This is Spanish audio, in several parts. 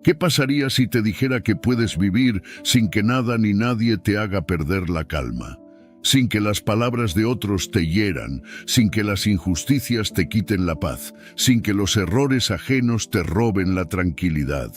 ¿Qué pasaría si te dijera que puedes vivir sin que nada ni nadie te haga perder la calma? Sin que las palabras de otros te hieran, sin que las injusticias te quiten la paz, sin que los errores ajenos te roben la tranquilidad.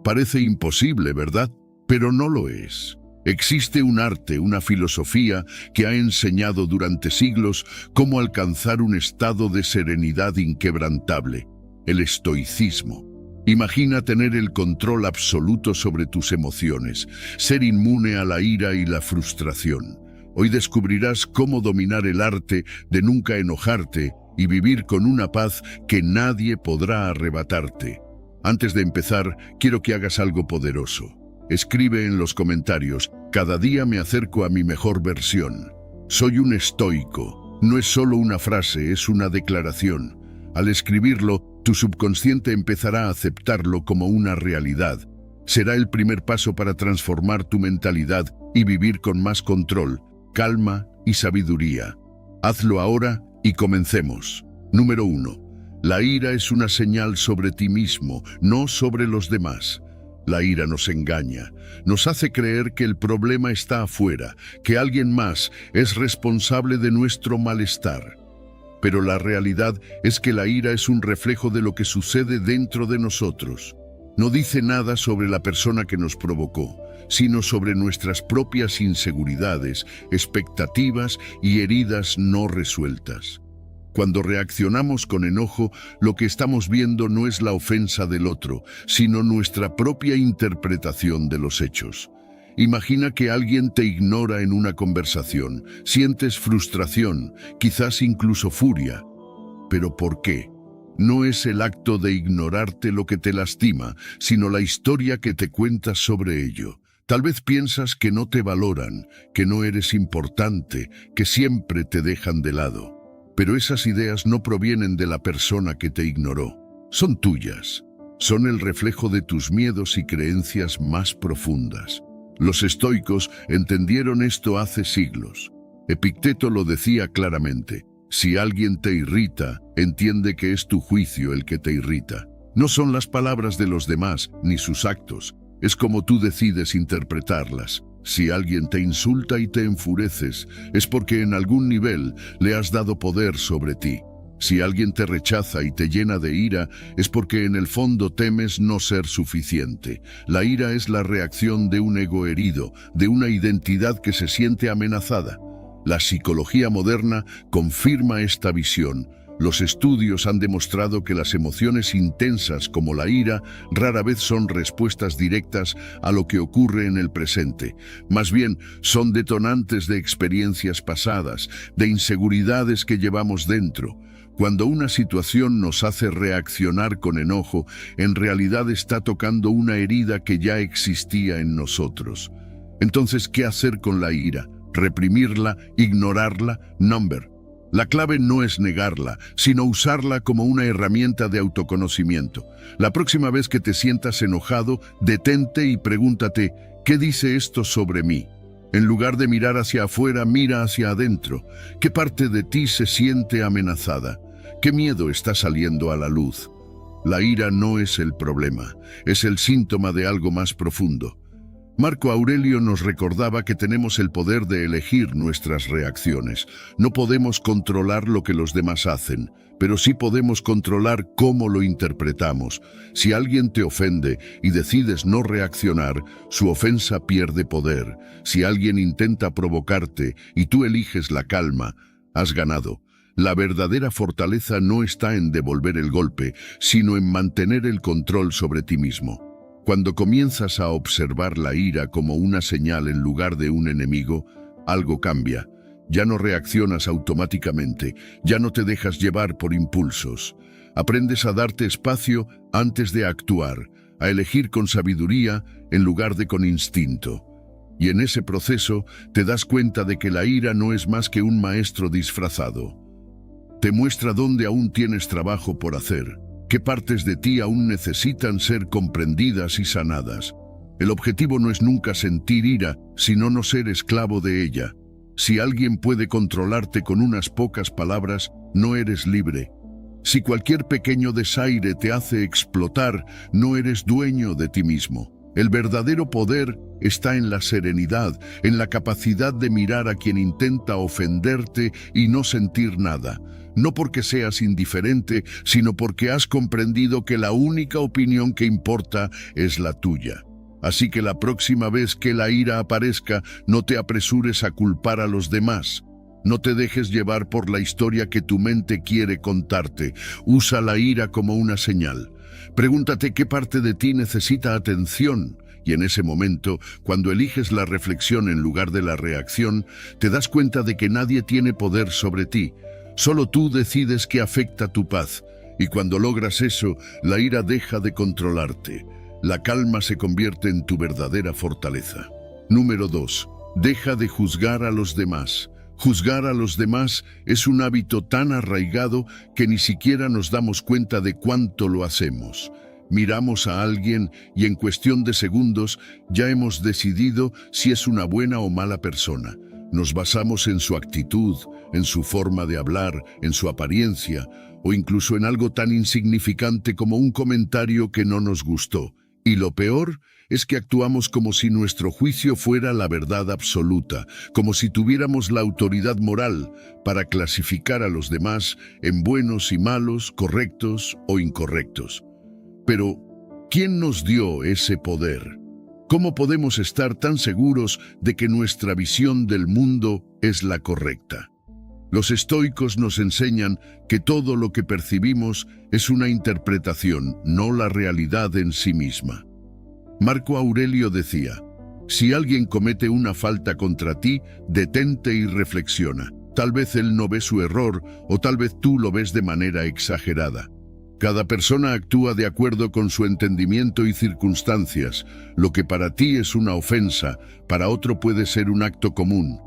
Parece imposible, ¿verdad? Pero no lo es. Existe un arte, una filosofía que ha enseñado durante siglos cómo alcanzar un estado de serenidad inquebrantable: el estoicismo. Imagina tener el control absoluto sobre tus emociones, ser inmune a la ira y la frustración. Hoy descubrirás cómo dominar el arte de nunca enojarte y vivir con una paz que nadie podrá arrebatarte. Antes de empezar, quiero que hagas algo poderoso. Escribe en los comentarios: cada día me acerco a mi mejor versión. Soy un estoico. No es solo una frase, es una declaración. Al escribirlo, tu subconsciente empezará a aceptarlo como una realidad. Será el primer paso para transformar tu mentalidad y vivir con más control, calma y sabiduría. Hazlo ahora y comencemos. Número 1. La ira es una señal sobre ti mismo, no sobre los demás. La ira nos engaña, nos hace creer que el problema está afuera, que alguien más es responsable de nuestro malestar. Pero la realidad es que la ira es un reflejo de lo que sucede dentro de nosotros. No dice nada sobre la persona que nos provocó, sino sobre nuestras propias inseguridades, expectativas y heridas no resueltas. Cuando reaccionamos con enojo, lo que estamos viendo no es la ofensa del otro, sino nuestra propia interpretación de los hechos. Imagina que alguien te ignora en una conversación, sientes frustración, quizás incluso furia. ¿Pero por qué? No es el acto de ignorarte lo que te lastima, sino la historia que te cuentas sobre ello. Tal vez piensas que no te valoran, que no eres importante, que siempre te dejan de lado. Pero esas ideas no provienen de la persona que te ignoró. Son tuyas. Son el reflejo de tus miedos y creencias más profundas. Los estoicos entendieron esto hace siglos. Epicteto lo decía claramente: si alguien te irrita, entiende que es tu juicio el que te irrita. No son las palabras de los demás ni sus actos, es como tú decides interpretarlas. Si alguien te insulta y te enfureces, es porque en algún nivel le has dado poder sobre ti. Si alguien te rechaza y te llena de ira, es porque en el fondo temes no ser suficiente. La ira es la reacción de un ego herido, de una identidad que se siente amenazada. La psicología moderna confirma esta visión. Los estudios han demostrado que las emociones intensas como la ira rara vez son respuestas directas a lo que ocurre en el presente. Más bien, son detonantes de experiencias pasadas, de inseguridades que llevamos dentro. Cuando una situación nos hace reaccionar con enojo, en realidad está tocando una herida que ya existía en nosotros. Entonces, ¿qué hacer con la ira? ¿Reprimirla? ¿Ignorarla? La clave no es negarla, sino usarla como una herramienta de autoconocimiento. La próxima vez que te sientas enojado, detente y pregúntate: ¿qué dice esto sobre mí? En lugar de mirar hacia afuera, mira hacia adentro. ¿Qué parte de ti se siente amenazada? ¿Qué miedo está saliendo a la luz? La ira no es el problema, es el síntoma de algo más profundo. Marco Aurelio nos recordaba que tenemos el poder de elegir nuestras reacciones. No podemos controlar lo que los demás hacen, pero sí podemos controlar cómo lo interpretamos. Si alguien te ofende y decides no reaccionar, su ofensa pierde poder. Si alguien intenta provocarte y tú eliges la calma, has ganado. La verdadera fortaleza no está en devolver el golpe, sino en mantener el control sobre ti mismo. Cuando comienzas a observar la ira como una señal en lugar de un enemigo, algo cambia. Ya no reaccionas automáticamente, ya no te dejas llevar por impulsos. Aprendes a darte espacio antes de actuar, a elegir con sabiduría en lugar de con instinto. Y en ese proceso te das cuenta de que la ira no es más que un maestro disfrazado. Te muestra dónde aún tienes trabajo por hacer. ¿Qué partes de ti aún necesitan ser comprendidas y sanadas? El objetivo no es nunca sentir ira, sino no ser esclavo de ella. Si alguien puede controlarte con unas pocas palabras, no eres libre. Si cualquier pequeño desaire te hace explotar, no eres dueño de ti mismo. El verdadero poder está en la serenidad, en la capacidad de mirar a quien intenta ofenderte y no sentir nada. No porque seas indiferente, sino porque has comprendido que la única opinión que importa es la tuya. Así que la próxima vez que la ira aparezca, no te apresures a culpar a los demás. No te dejes llevar por la historia que tu mente quiere contarte. Usa la ira como una señal. Pregúntate qué parte de ti necesita atención. Y en ese momento, cuando eliges la reflexión en lugar de la reacción, te das cuenta de que nadie tiene poder sobre ti. Solo tú decides qué afecta tu paz. Y cuando logras eso, la ira deja de controlarte. La calma se convierte en tu verdadera fortaleza. Número 2. Deja de juzgar a los demás. Juzgar a los demás es un hábito tan arraigado que ni siquiera nos damos cuenta de cuánto lo hacemos. Miramos a alguien y en cuestión de segundos ya hemos decidido si es una buena o mala persona. Nos basamos en su actitud, en su forma de hablar, en su apariencia, o incluso en algo tan insignificante como un comentario que no nos gustó. Y lo peor es que actuamos como si nuestro juicio fuera la verdad absoluta, como si tuviéramos la autoridad moral para clasificar a los demás en buenos y malos, correctos o incorrectos. Pero, ¿quién nos dio ese poder? ¿Cómo podemos estar tan seguros de que nuestra visión del mundo es la correcta? Los estoicos nos enseñan que todo lo que percibimos es una interpretación, no la realidad en sí misma. Marco Aurelio decía, si alguien comete una falta contra ti, detente y reflexiona. Tal vez él no ve su error o tal vez tú lo ves de manera exagerada. Cada persona actúa de acuerdo con su entendimiento y circunstancias. Lo que para ti es una ofensa, para otro puede ser un acto común.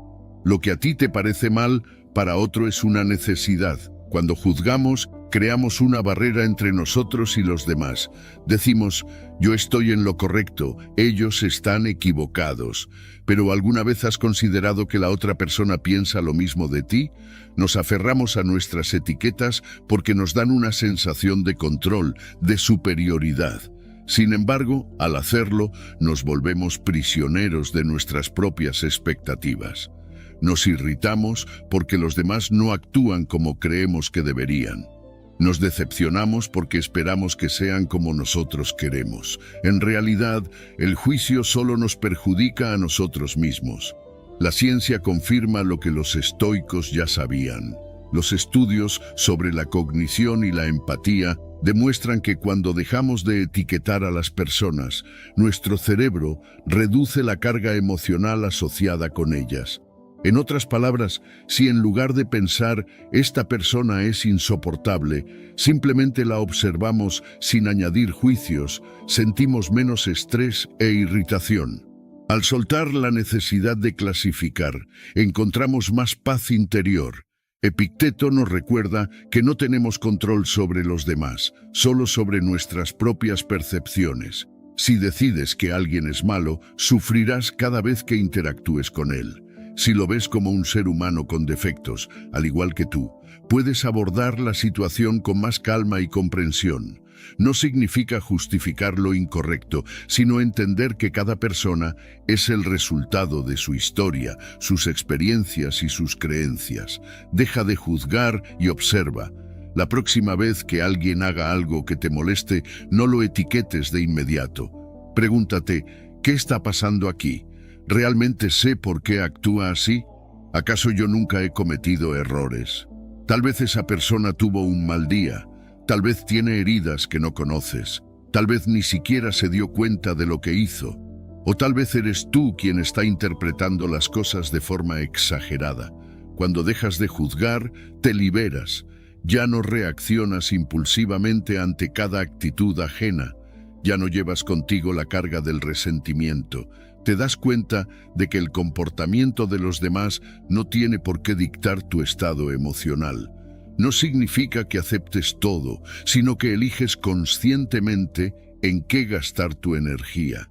Lo que a ti te parece mal, para otro es una necesidad. Cuando juzgamos, creamos una barrera entre nosotros y los demás. Decimos, yo estoy en lo correcto, ellos están equivocados. ¿Pero alguna vez has considerado que la otra persona piensa lo mismo de ti? Nos aferramos a nuestras etiquetas porque nos dan una sensación de control, de superioridad. Sin embargo, al hacerlo, nos volvemos prisioneros de nuestras propias expectativas. Nos irritamos porque los demás no actúan como creemos que deberían. Nos decepcionamos porque esperamos que sean como nosotros queremos. En realidad, el juicio solo nos perjudica a nosotros mismos. La ciencia confirma lo que los estoicos ya sabían. Los estudios sobre la cognición y la empatía demuestran que cuando dejamos de etiquetar a las personas, nuestro cerebro reduce la carga emocional asociada con ellas. En otras palabras, si en lugar de pensar, esta persona es insoportable, simplemente la observamos sin añadir juicios, sentimos menos estrés e irritación. Al soltar la necesidad de clasificar, encontramos más paz interior. Epicteto nos recuerda que no tenemos control sobre los demás, solo sobre nuestras propias percepciones. Si decides que alguien es malo, sufrirás cada vez que interactúes con él. Si lo ves como un ser humano con defectos, al igual que tú, puedes abordar la situación con más calma y comprensión. No significa justificar lo incorrecto, sino entender que cada persona es el resultado de su historia, sus experiencias y sus creencias. Deja de juzgar y observa. La próxima vez que alguien haga algo que te moleste, no lo etiquetes de inmediato. Pregúntate, ¿qué está pasando aquí? ¿Realmente sé por qué actúa así? ¿Acaso yo nunca he cometido errores? Tal vez esa persona tuvo un mal día. Tal vez tiene heridas que no conoces. Tal vez ni siquiera se dio cuenta de lo que hizo. O tal vez eres tú quien está interpretando las cosas de forma exagerada. Cuando dejas de juzgar, te liberas. Ya no reaccionas impulsivamente ante cada actitud ajena. Ya no llevas contigo la carga del resentimiento. Te das cuenta de que el comportamiento de los demás no tiene por qué dictar tu estado emocional. No significa que aceptes todo, sino que eliges conscientemente en qué gastar tu energía.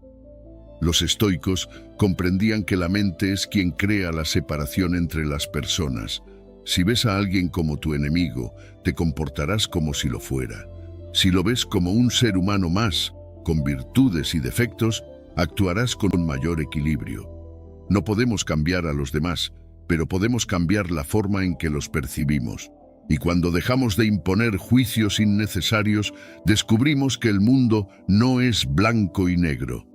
Los estoicos comprendían que la mente es quien crea la separación entre las personas. Si ves a alguien como tu enemigo, te comportarás como si lo fuera. Si lo ves como un ser humano más, con virtudes y defectos, actuarás con un mayor equilibrio. No podemos cambiar a los demás, pero podemos cambiar la forma en que los percibimos. Y cuando dejamos de imponer juicios innecesarios, descubrimos que el mundo no es blanco y negro.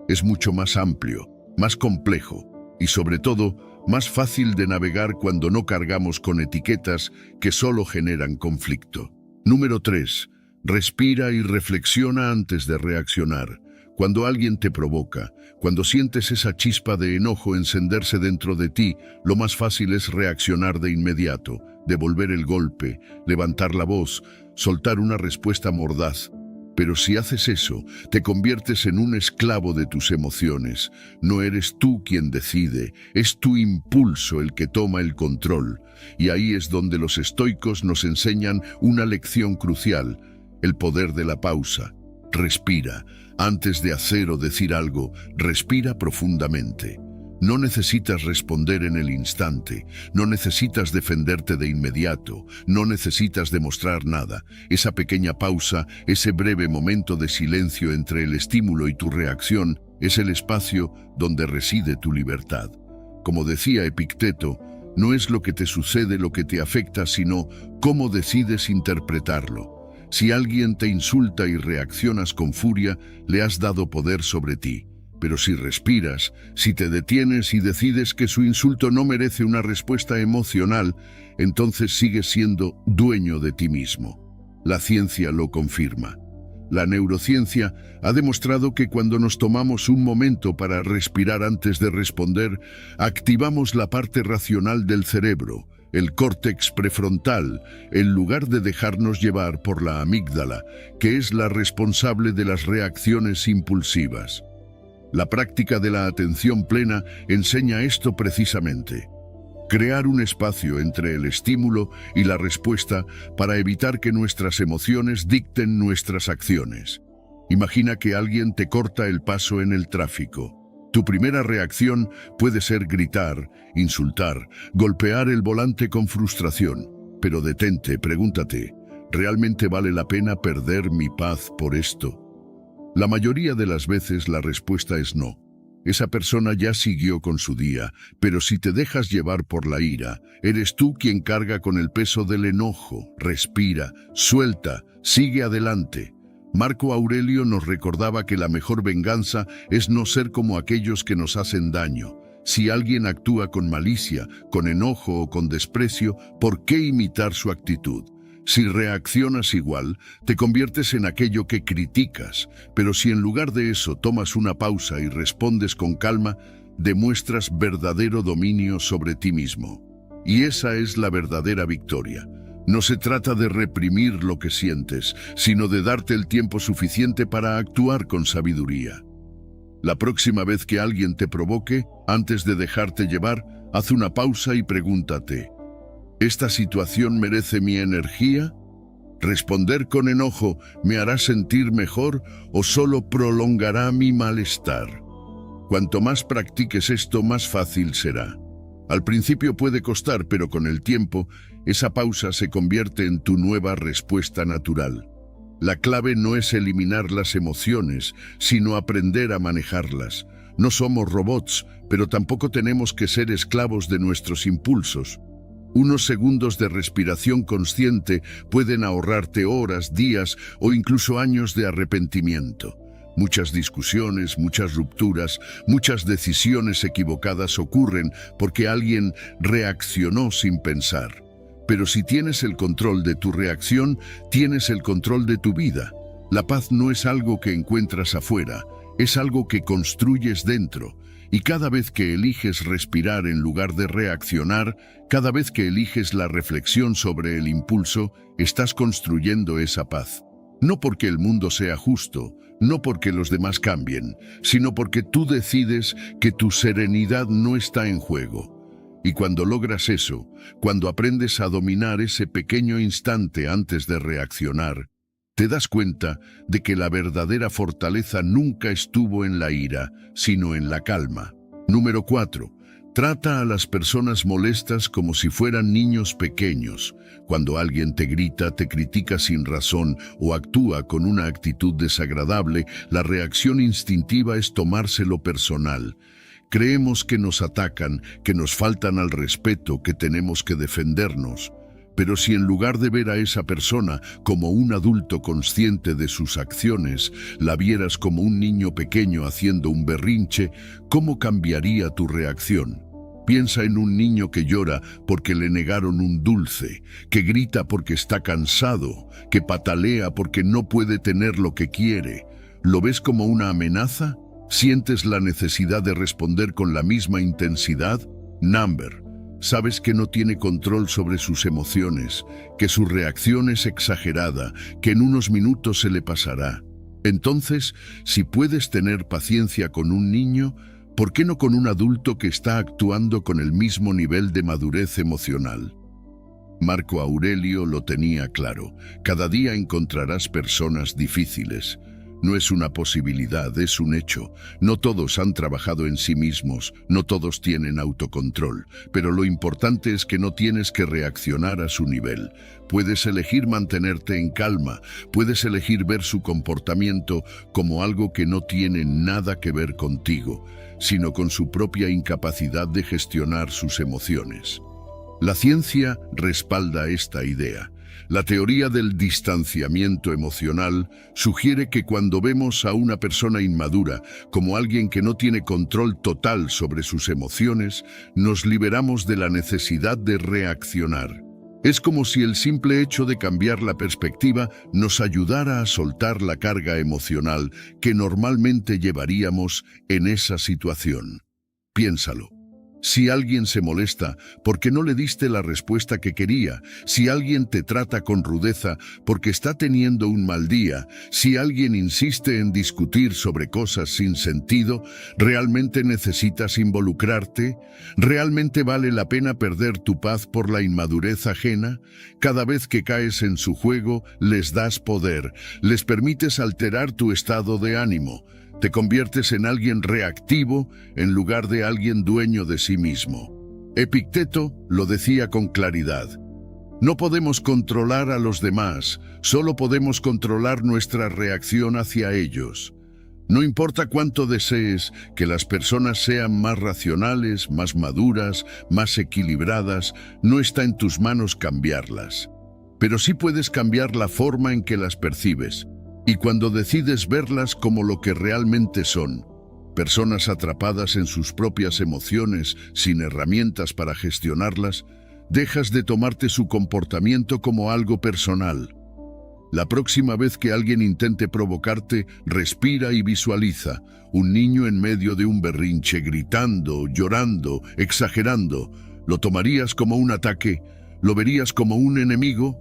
Es mucho más amplio, más complejo y, sobre todo, más fácil de navegar cuando no cargamos con etiquetas que solo generan conflicto. Número 3. Respira y reflexiona antes de reaccionar. Cuando alguien te provoca, cuando sientes esa chispa de enojo encenderse dentro de ti, lo más fácil es reaccionar de inmediato, devolver el golpe, levantar la voz, soltar una respuesta mordaz. Pero si haces eso, te conviertes en un esclavo de tus emociones. No eres tú quien decide, es tu impulso el que toma el control. Y ahí es donde los estoicos nos enseñan una lección crucial: el poder de la pausa. Respira. Antes de hacer o decir algo, respira profundamente. No necesitas responder en el instante, no necesitas defenderte de inmediato, no necesitas demostrar nada. Esa pequeña pausa, ese breve momento de silencio entre el estímulo y tu reacción, es el espacio donde reside tu libertad. Como decía Epicteto, no es lo que te sucede lo que te afecta, sino cómo decides interpretarlo. Si alguien te insulta y reaccionas con furia, le has dado poder sobre ti. Pero si respiras, si te detienes y decides que su insulto no merece una respuesta emocional, entonces sigues siendo dueño de ti mismo. La ciencia lo confirma. La neurociencia ha demostrado que cuando nos tomamos un momento para respirar antes de responder, activamos la parte racional del cerebro, el córtex prefrontal, en lugar de dejarnos llevar por la amígdala, que es la responsable de las reacciones impulsivas. La práctica de la atención plena enseña esto precisamente. Crear un espacio entre el estímulo y la respuesta para evitar que nuestras emociones dicten nuestras acciones. Imagina que alguien te corta el paso en el tráfico. Tu primera reacción puede ser gritar, insultar, golpear el volante con frustración. Pero detente, pregúntate, ¿realmente vale la pena perder mi paz por esto? La mayoría de las veces la respuesta es no. Esa persona ya siguió con su día, pero si te dejas llevar por la ira, eres tú quien carga con el peso del enojo. Respira, suelta, sigue adelante. Marco Aurelio nos recordaba que la mejor venganza es no ser como aquellos que nos hacen daño. Si alguien actúa con malicia, con enojo o con desprecio, ¿por qué imitar su actitud? Si reaccionas igual, te conviertes en aquello que criticas, pero si en lugar de eso tomas una pausa y respondes con calma, demuestras verdadero dominio sobre ti mismo. Y esa es la verdadera victoria. No se trata de reprimir lo que sientes, sino de darte el tiempo suficiente para actuar con sabiduría. La próxima vez que alguien te provoque, antes de dejarte llevar, haz una pausa y pregúntate: ¿esta situación merece mi energía? ¿Responder con enojo me hará sentir mejor o solo prolongará mi malestar? Cuanto más practiques esto, más fácil será. Al principio puede costar, pero con el tiempo, esa pausa se convierte en tu nueva respuesta natural. La clave no es eliminar las emociones, sino aprender a manejarlas. No somos robots, pero tampoco tenemos que ser esclavos de nuestros impulsos. Unos segundos de respiración consciente pueden ahorrarte horas, días o incluso años de arrepentimiento. Muchas discusiones, muchas rupturas, muchas decisiones equivocadas ocurren porque alguien reaccionó sin pensar. Pero si tienes el control de tu reacción, tienes el control de tu vida. La paz no es algo que encuentras afuera, es algo que construyes dentro. Y cada vez que eliges respirar en lugar de reaccionar, cada vez que eliges la reflexión sobre el impulso, estás construyendo esa paz. No porque el mundo sea justo, no porque los demás cambien, sino porque tú decides que tu serenidad no está en juego. Y cuando logras eso, cuando aprendes a dominar ese pequeño instante antes de reaccionar, te das cuenta de que la verdadera fortaleza nunca estuvo en la ira, sino en la calma. Número 4. Trata a las personas molestas como si fueran niños pequeños. Cuando alguien te grita, te critica sin razón o actúa con una actitud desagradable, la reacción instintiva es tomárselo personal. Creemos que nos atacan, que nos faltan al respeto, que tenemos que defendernos. Pero si en lugar de ver a esa persona como un adulto consciente de sus acciones, la vieras como un niño pequeño haciendo un berrinche, ¿cómo cambiaría tu reacción? Piensa en un niño que llora porque le negaron un dulce, que grita porque está cansado, que patalea porque no puede tener lo que quiere. ¿Lo ves como una amenaza? ¿Sientes la necesidad de responder con la misma intensidad? Number, sabes que no tiene control sobre sus emociones, que su reacción es exagerada, que en unos minutos se le pasará. Entonces, si puedes tener paciencia con un niño, ¿por qué no con un adulto que está actuando con el mismo nivel de madurez emocional? Marco Aurelio lo tenía claro. Cada día encontrarás personas difíciles. No es una posibilidad, es un hecho. No todos han trabajado en sí mismos, no todos tienen autocontrol, pero lo importante es que no tienes que reaccionar a su nivel. Puedes elegir mantenerte en calma, puedes elegir ver su comportamiento como algo que no tiene nada que ver contigo, sino con su propia incapacidad de gestionar sus emociones. La ciencia respalda esta idea. La teoría del distanciamiento emocional sugiere que cuando vemos a una persona inmadura como alguien que no tiene control total sobre sus emociones, nos liberamos de la necesidad de reaccionar. Es como si el simple hecho de cambiar la perspectiva nos ayudara a soltar la carga emocional que normalmente llevaríamos en esa situación. Piénsalo. Si alguien se molesta porque no le diste la respuesta que quería, si alguien te trata con rudeza porque está teniendo un mal día, si alguien insiste en discutir sobre cosas sin sentido, ¿realmente necesitas involucrarte? ¿Realmente vale la pena perder tu paz por la inmadurez ajena? Cada vez que caes en su juego, les das poder, les permites alterar tu estado de ánimo. Te conviertes en alguien reactivo en lugar de alguien dueño de sí mismo. Epicteto lo decía con claridad. No podemos controlar a los demás, solo podemos controlar nuestra reacción hacia ellos. No importa cuánto desees que las personas sean más racionales, más maduras, más equilibradas, no está en tus manos cambiarlas. Pero sí puedes cambiar la forma en que las percibes. Y cuando decides verlas como lo que realmente son, personas atrapadas en sus propias emociones, sin herramientas para gestionarlas, dejas de tomarte su comportamiento como algo personal. La próxima vez que alguien intente provocarte, respira y visualiza un niño en medio de un berrinche, gritando, llorando, exagerando. ¿Lo tomarías como un ataque? ¿Lo verías como un enemigo?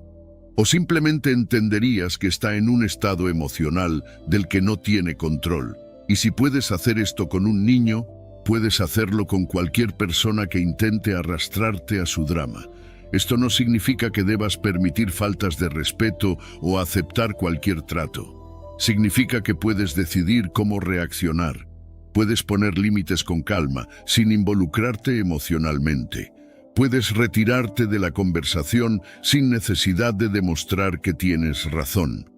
¿O simplemente entenderías que está en un estado emocional del que no tiene control? Y si puedes hacer esto con un niño, puedes hacerlo con cualquier persona que intente arrastrarte a su drama. Esto no significa que debas permitir faltas de respeto o aceptar cualquier trato. Significa que puedes decidir cómo reaccionar. Puedes poner límites con calma, sin involucrarte emocionalmente. Puedes retirarte de la conversación sin necesidad de demostrar que tienes razón.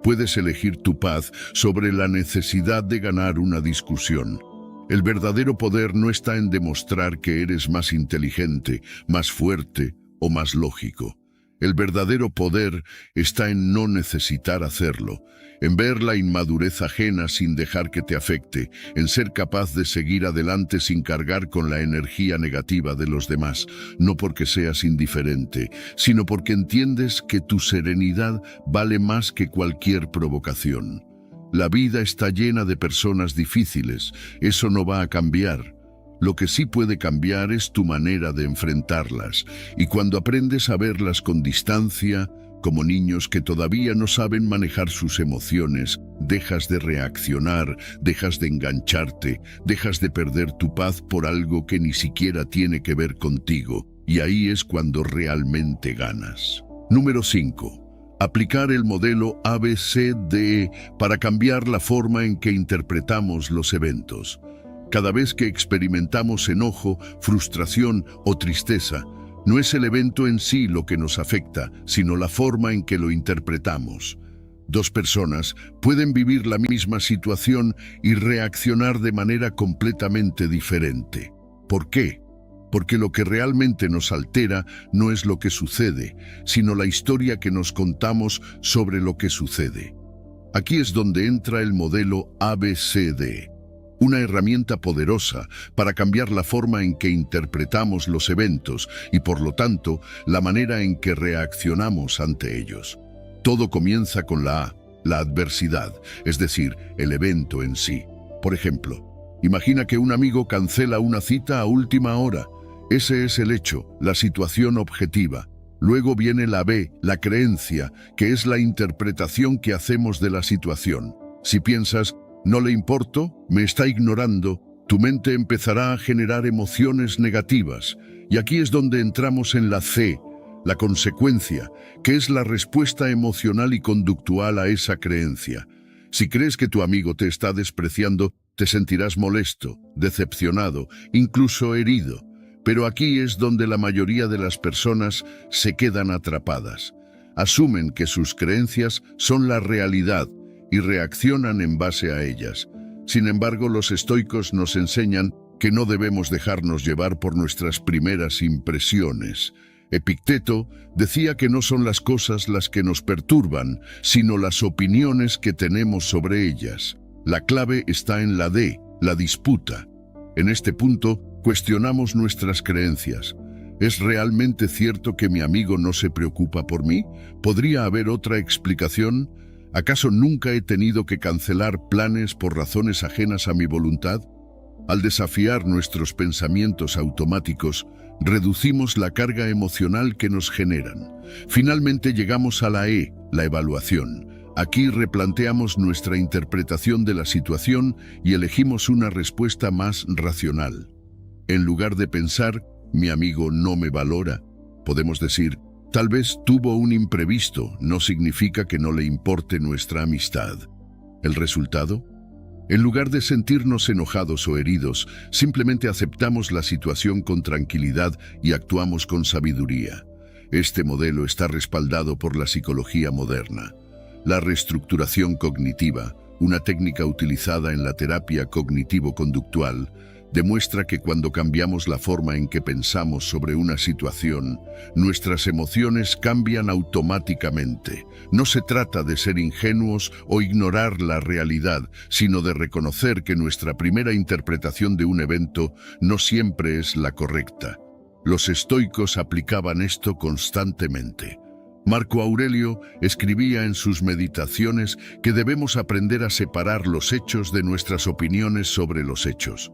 Puedes elegir tu paz sobre la necesidad de ganar una discusión. El verdadero poder no está en demostrar que eres más inteligente, más fuerte o más lógico. El verdadero poder está en no necesitar hacerlo, en ver la inmadurez ajena sin dejar que te afecte, en ser capaz de seguir adelante sin cargar con la energía negativa de los demás, no porque seas indiferente, sino porque entiendes que tu serenidad vale más que cualquier provocación. La vida está llena de personas difíciles, eso no va a cambiar. Lo que sí puede cambiar es tu manera de enfrentarlas, y cuando aprendes a verlas con distancia, como niños que todavía no saben manejar sus emociones, dejas de reaccionar, dejas de engancharte, dejas de perder tu paz por algo que ni siquiera tiene que ver contigo, y ahí es cuando realmente ganas. Número 5. Aplicar el modelo ABCDE para cambiar la forma en que interpretamos los eventos. Cada vez que experimentamos enojo, frustración o tristeza, no es el evento en sí lo que nos afecta, sino la forma en que lo interpretamos. Dos personas pueden vivir la misma situación y reaccionar de manera completamente diferente. ¿Por qué? Porque lo que realmente nos altera no es lo que sucede, sino la historia que nos contamos sobre lo que sucede. Aquí es donde entra el modelo ABCD, una herramienta poderosa para cambiar la forma en que interpretamos los eventos y, por lo tanto, la manera en que reaccionamos ante ellos. Todo comienza con la A, la adversidad, es decir, el evento en sí. Por ejemplo, imagina que un amigo cancela una cita a última hora. Ese es el hecho, la situación objetiva. Luego viene la B, la creencia, que es la interpretación que hacemos de la situación. Si piensas, no le importo, me está ignorando, tu mente empezará a generar emociones negativas. Y aquí es donde entramos en la C, la consecuencia, que es la respuesta emocional y conductual a esa creencia. Si crees que tu amigo te está despreciando, te sentirás molesto, decepcionado, incluso herido. Pero aquí es donde la mayoría de las personas se quedan atrapadas. Asumen que sus creencias son la realidad y reaccionan en base a ellas. Sin embargo, los estoicos nos enseñan que no debemos dejarnos llevar por nuestras primeras impresiones. Epicteto decía que no son las cosas las que nos perturban, sino las opiniones que tenemos sobre ellas. La clave está en la D, la disputa. En este punto, cuestionamos nuestras creencias. ¿Es realmente cierto que mi amigo no se preocupa por mí? ¿Podría haber otra explicación? ¿Acaso nunca he tenido que cancelar planes por razones ajenas a mi voluntad? Al desafiar nuestros pensamientos automáticos, reducimos la carga emocional que nos generan. Finalmente llegamos a la E, la evaluación. Aquí replanteamos nuestra interpretación de la situación y elegimos una respuesta más racional. En lugar de pensar, mi amigo no me valora, podemos decir, tal vez tuvo un imprevisto, no significa que no le importe nuestra amistad. ¿El resultado? En lugar de sentirnos enojados o heridos, simplemente aceptamos la situación con tranquilidad y actuamos con sabiduría. Este modelo está respaldado por la psicología moderna. La reestructuración cognitiva, una técnica utilizada en la terapia cognitivo-conductual, demuestra que cuando cambiamos la forma en que pensamos sobre una situación, nuestras emociones cambian automáticamente. No se trata de ser ingenuos o ignorar la realidad, sino de reconocer que nuestra primera interpretación de un evento no siempre es la correcta. Los estoicos aplicaban esto constantemente. Marco Aurelio escribía en sus meditaciones que debemos aprender a separar los hechos de nuestras opiniones sobre los hechos.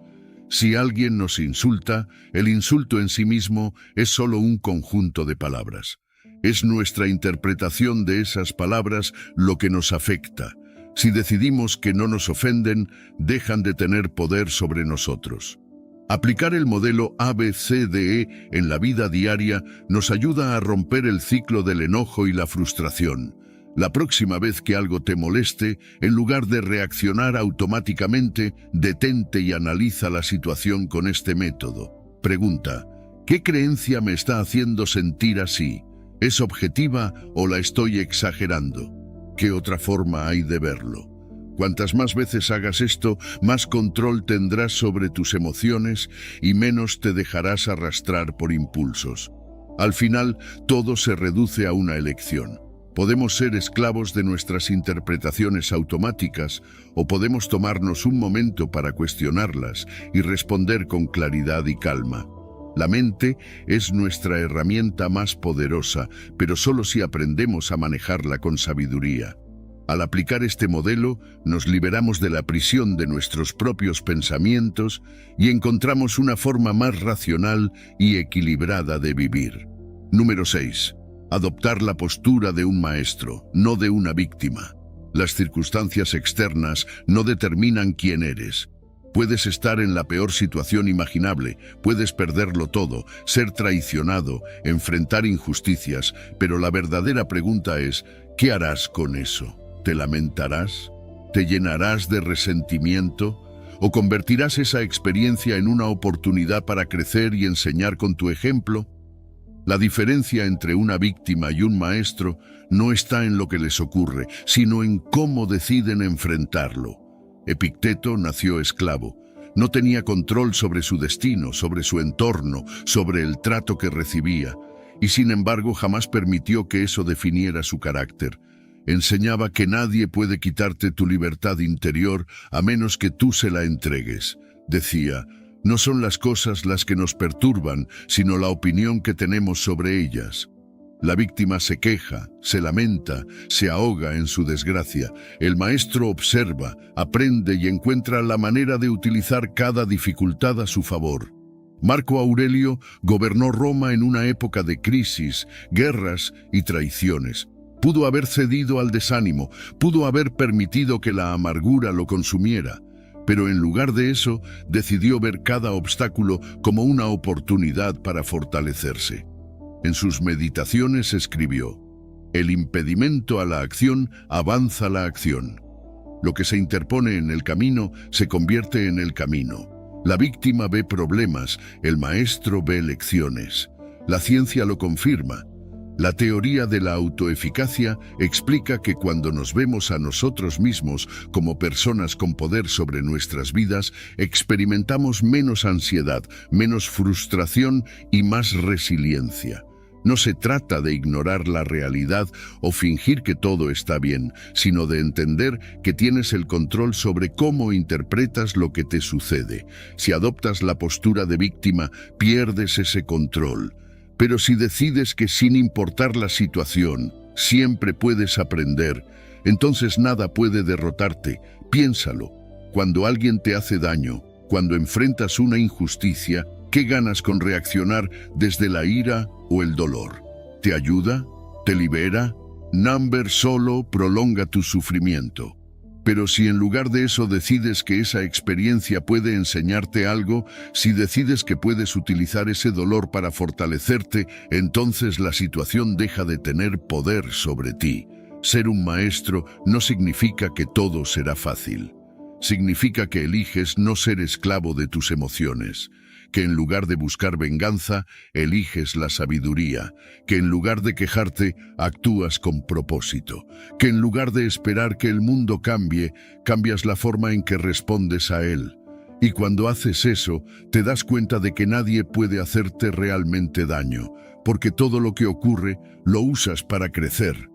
Si alguien nos insulta, el insulto en sí mismo es solo un conjunto de palabras. Es nuestra interpretación de esas palabras lo que nos afecta. Si decidimos que no nos ofenden, dejan de tener poder sobre nosotros. Aplicar el modelo ABCDE en la vida diaria nos ayuda a romper el ciclo del enojo y la frustración. La próxima vez que algo te moleste, en lugar de reaccionar automáticamente, detente y analiza la situación con este método. Pregunta, ¿qué creencia me está haciendo sentir así? ¿Es objetiva o la estoy exagerando? ¿Qué otra forma hay de verlo? Cuantas más veces hagas esto, más control tendrás sobre tus emociones y menos te dejarás arrastrar por impulsos. Al final, todo se reduce a una elección. Podemos ser esclavos de nuestras interpretaciones automáticas o podemos tomarnos un momento para cuestionarlas y responder con claridad y calma. La mente es nuestra herramienta más poderosa, pero solo si aprendemos a manejarla con sabiduría. Al aplicar este modelo, nos liberamos de la prisión de nuestros propios pensamientos y encontramos una forma más racional y equilibrada de vivir. Número 6. Adoptar la postura de un maestro, no de una víctima. Las circunstancias externas no determinan quién eres. Puedes estar en la peor situación imaginable, puedes perderlo todo, ser traicionado, enfrentar injusticias, pero la verdadera pregunta es, ¿qué harás con eso? ¿Te lamentarás? ¿Te llenarás de resentimiento? ¿O convertirás esa experiencia en una oportunidad para crecer y enseñar con tu ejemplo? La diferencia entre una víctima y un maestro no está en lo que les ocurre, sino en cómo deciden enfrentarlo. Epicteto nació esclavo. No tenía control sobre su destino, sobre su entorno, sobre el trato que recibía, y sin embargo jamás permitió que eso definiera su carácter. Enseñaba que nadie puede quitarte tu libertad interior a menos que tú se la entregues. Decía, no son las cosas las que nos perturban, sino la opinión que tenemos sobre ellas. La víctima se queja, se lamenta, se ahoga en su desgracia. El maestro observa, aprende y encuentra la manera de utilizar cada dificultad a su favor. Marco Aurelio gobernó Roma en una época de crisis, guerras y traiciones. Pudo haber cedido al desánimo, pudo haber permitido que la amargura lo consumiera, pero en lugar de eso decidió ver cada obstáculo como una oportunidad para fortalecerse. En sus meditaciones escribió: el impedimento a la acción avanza la acción. Lo que se interpone en el camino se convierte en el camino. La víctima ve problemas, el maestro ve lecciones. La ciencia lo confirma. La teoría de la autoeficacia explica que cuando nos vemos a nosotros mismos como personas con poder sobre nuestras vidas, experimentamos menos ansiedad, menos frustración y más resiliencia. No se trata de ignorar la realidad o fingir que todo está bien, sino de entender que tienes el control sobre cómo interpretas lo que te sucede. Si adoptas la postura de víctima, pierdes ese control. Pero si decides que sin importar la situación, siempre puedes aprender, entonces nada puede derrotarte. Piénsalo. Cuando alguien te hace daño, cuando enfrentas una injusticia, ¿qué ganas con reaccionar desde la ira o el dolor? ¿Te ayuda? ¿Te libera? Number solo prolonga tu sufrimiento. Pero si en lugar de eso decides que esa experiencia puede enseñarte algo, si decides que puedes utilizar ese dolor para fortalecerte, entonces la situación deja de tener poder sobre ti. Ser un maestro no significa que todo será fácil. Significa que eliges no ser esclavo de tus emociones, que en lugar de buscar venganza, eliges la sabiduría, que en lugar de quejarte, actúas con propósito, que en lugar de esperar que el mundo cambie, cambias la forma en que respondes a él. Y cuando haces eso, te das cuenta de que nadie puede hacerte realmente daño, porque todo lo que ocurre lo usas para crecer.